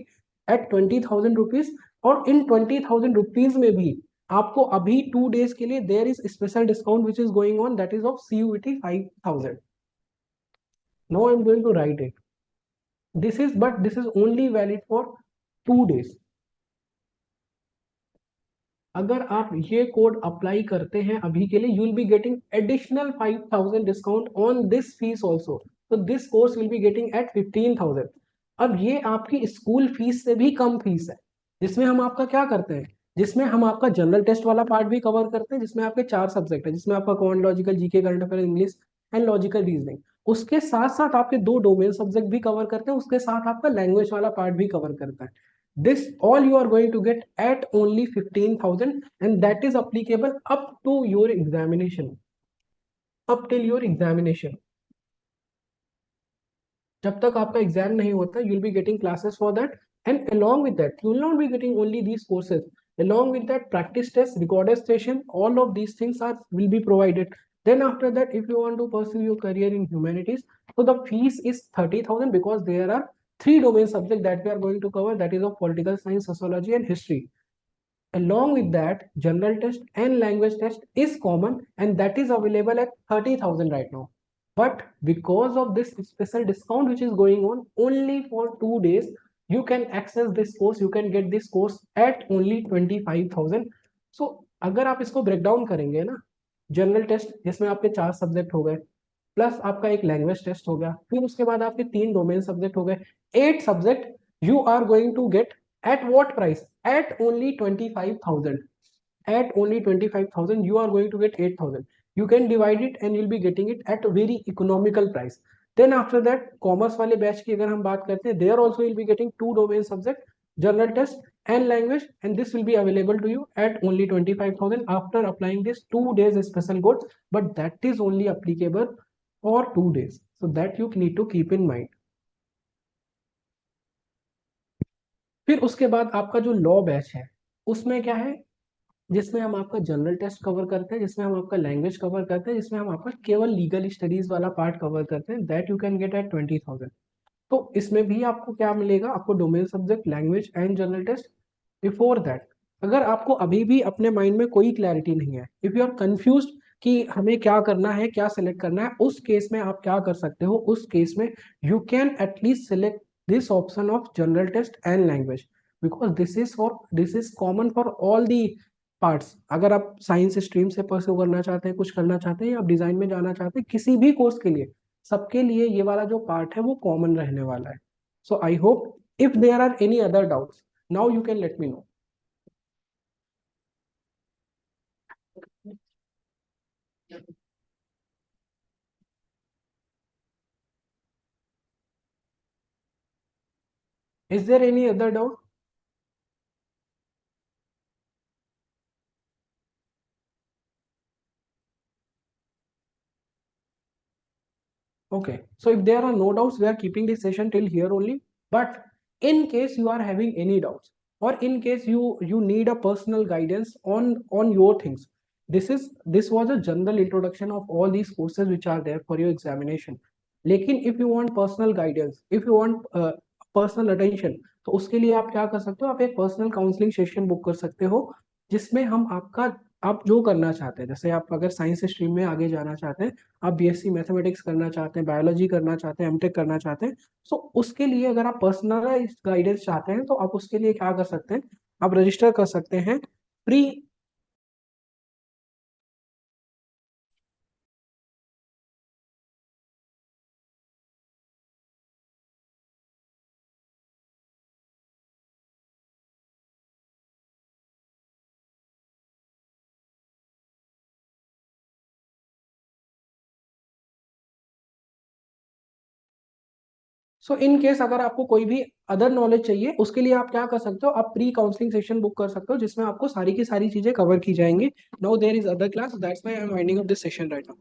at 20,000 rupees. और इन 20,000 रुपीज में भी आपको अभी 2 days के लिए there is special discount which is going on, that is of CUET 5,000। Now I am going to write it, this is, but this is only valid for 2 days। अगर आप ये कोड अप्लाई करते हैं अभी के लिए, you will be getting additional 5,000 discount on this fees also. तो this course will be getting at 15,000। अब ये आपकी स्कूल फीस से भी कम फीस है, जिसमें हम आपका क्या करते हैं, जिसमें हम आपका जनरल टेस्ट वाला पार्ट भी कवर करते हैं, जिसमें आपके 4 सब्जेक्ट है, जिसमें आपका can't logical, GK, current affair, English and logical reasoning. उसके साथ साथ आपके दो डोमेन सब्जेक्ट भी कवर करते हैं, उसके साथ आपका लैंग्वेज वाला पार्ट भी कवर करता है। This all you are going to get at only 15,000, and that is applicable up to your examination, up till your examination। जब तक आपका एग्जाम नहीं होता, you will be getting classes for that। And along with that, you will not be getting only these courses, along with that practice test, recorded session, all of these things are will be provided। Then after that, if you want to pursue your career in humanities, so the fees is 30,000, because there are three domain subjects that we are going to cover, that is of political science, sociology and history। Along with that, general test and language test is common, and that is available at 30,000 right now. But because of this special discount which is going on only for 2 days, you can access this course, you can get this course at only 25,000. So अगर आप इसको break down करेंगे ना, general test जिसमें आपके 4 subject हो गए, plus आपका एक लैंग्वेज टेस्ट हो गया, फिर उसके बाद आपके 3 डोमेन सब्जेक्ट हो गए, 8 subject you are going to get at what price? At only 25,000. At only 25,000 you are going to get 8,000. You can divide it and you'll be getting it at a very economical price. Then after that, commerce वाले batch की अगर हम बात करते हैं, there also you'll be getting 2 domain subject, general test and language, and this will be available to you at only 25,000 after applying this 2 days special code. But that is only applicable for 2 days, so that you need to keep in mind. फिर उसके बाद आपका जो law batch है, उसमें क्या है, जिसमें हम आपका जनरल टेस्ट कवर करते हैं, जिसमें हम आपका लैंग्वेज कवर करते हैं, जिसमें हम आपका केवल लीगल स्टडीज वाला पार्ट कवर करते हैं, that you can get at 20,000. तो इसमें भी आपको क्या मिलेगा, आपको domain subject, language and general test. Before that, अगर आपको अभी भी अपने माइंड में कोई क्लैरिटी नहीं है, इफ यू आर कंफ्यूज कि हमें क्या करना है, क्या सिलेक्ट करना है, उस केस में आप क्या कर सकते हो, उस केस में you can at least select this option of general test and language, because this is common for all the parts. अगर आप साइंस स्ट्रीम से परस्यू करना चाहते हैं, कुछ करना चाहते हैं, या आप डिजाइन में जाना चाहते हैं, किसी भी कोर्स के लिए, सबके लिए ये वाला जो पार्ट है वो कॉमन रहने वाला है. So I hope if there are any other doubts, now you can let me know. Is there any other doubt? Okay, so if there are no doubts, we are keeping this session till here only. But in case you are having any doubts, or in case you need a personal guidance on your things, this was a general introduction of all these courses which are there for your examination. लेकिन if you want personal guidance, if you want personal attention, तो उसके लिए आप क्या कर सकते हो, आप एक पर्सनल काउंसलिंग सेशन बुक कर सकते हो, जिसमें हम आपका, आप जो करना चाहते हैं, जैसे आप अगर साइंस स्ट्रीम में आगे जाना चाहते हैं, आप बीएससी मैथमेटिक्स करना चाहते हैं, बायोलॉजी करना चाहते हैं, एमटेक करना चाहते हैं, सो उसके लिए अगर आप पर्सनलाइज्ड गाइडेंस चाहते हैं, तो आप उसके लिए क्या कर सकते हैं, आप रजिस्टर कर सकते हैं फ्री. सो इन केस अगर आपको कोई भी अदर नॉलेज चाहिए, उसके लिए आप क्या कर सकते हो, आप प्री काउंसलिंग सेशन बुक कर सकते हो, जिसमें आपको सारी की सारी चीजें कवर की जाएंगी. Now there is other class, that's why I am winding up this session right now.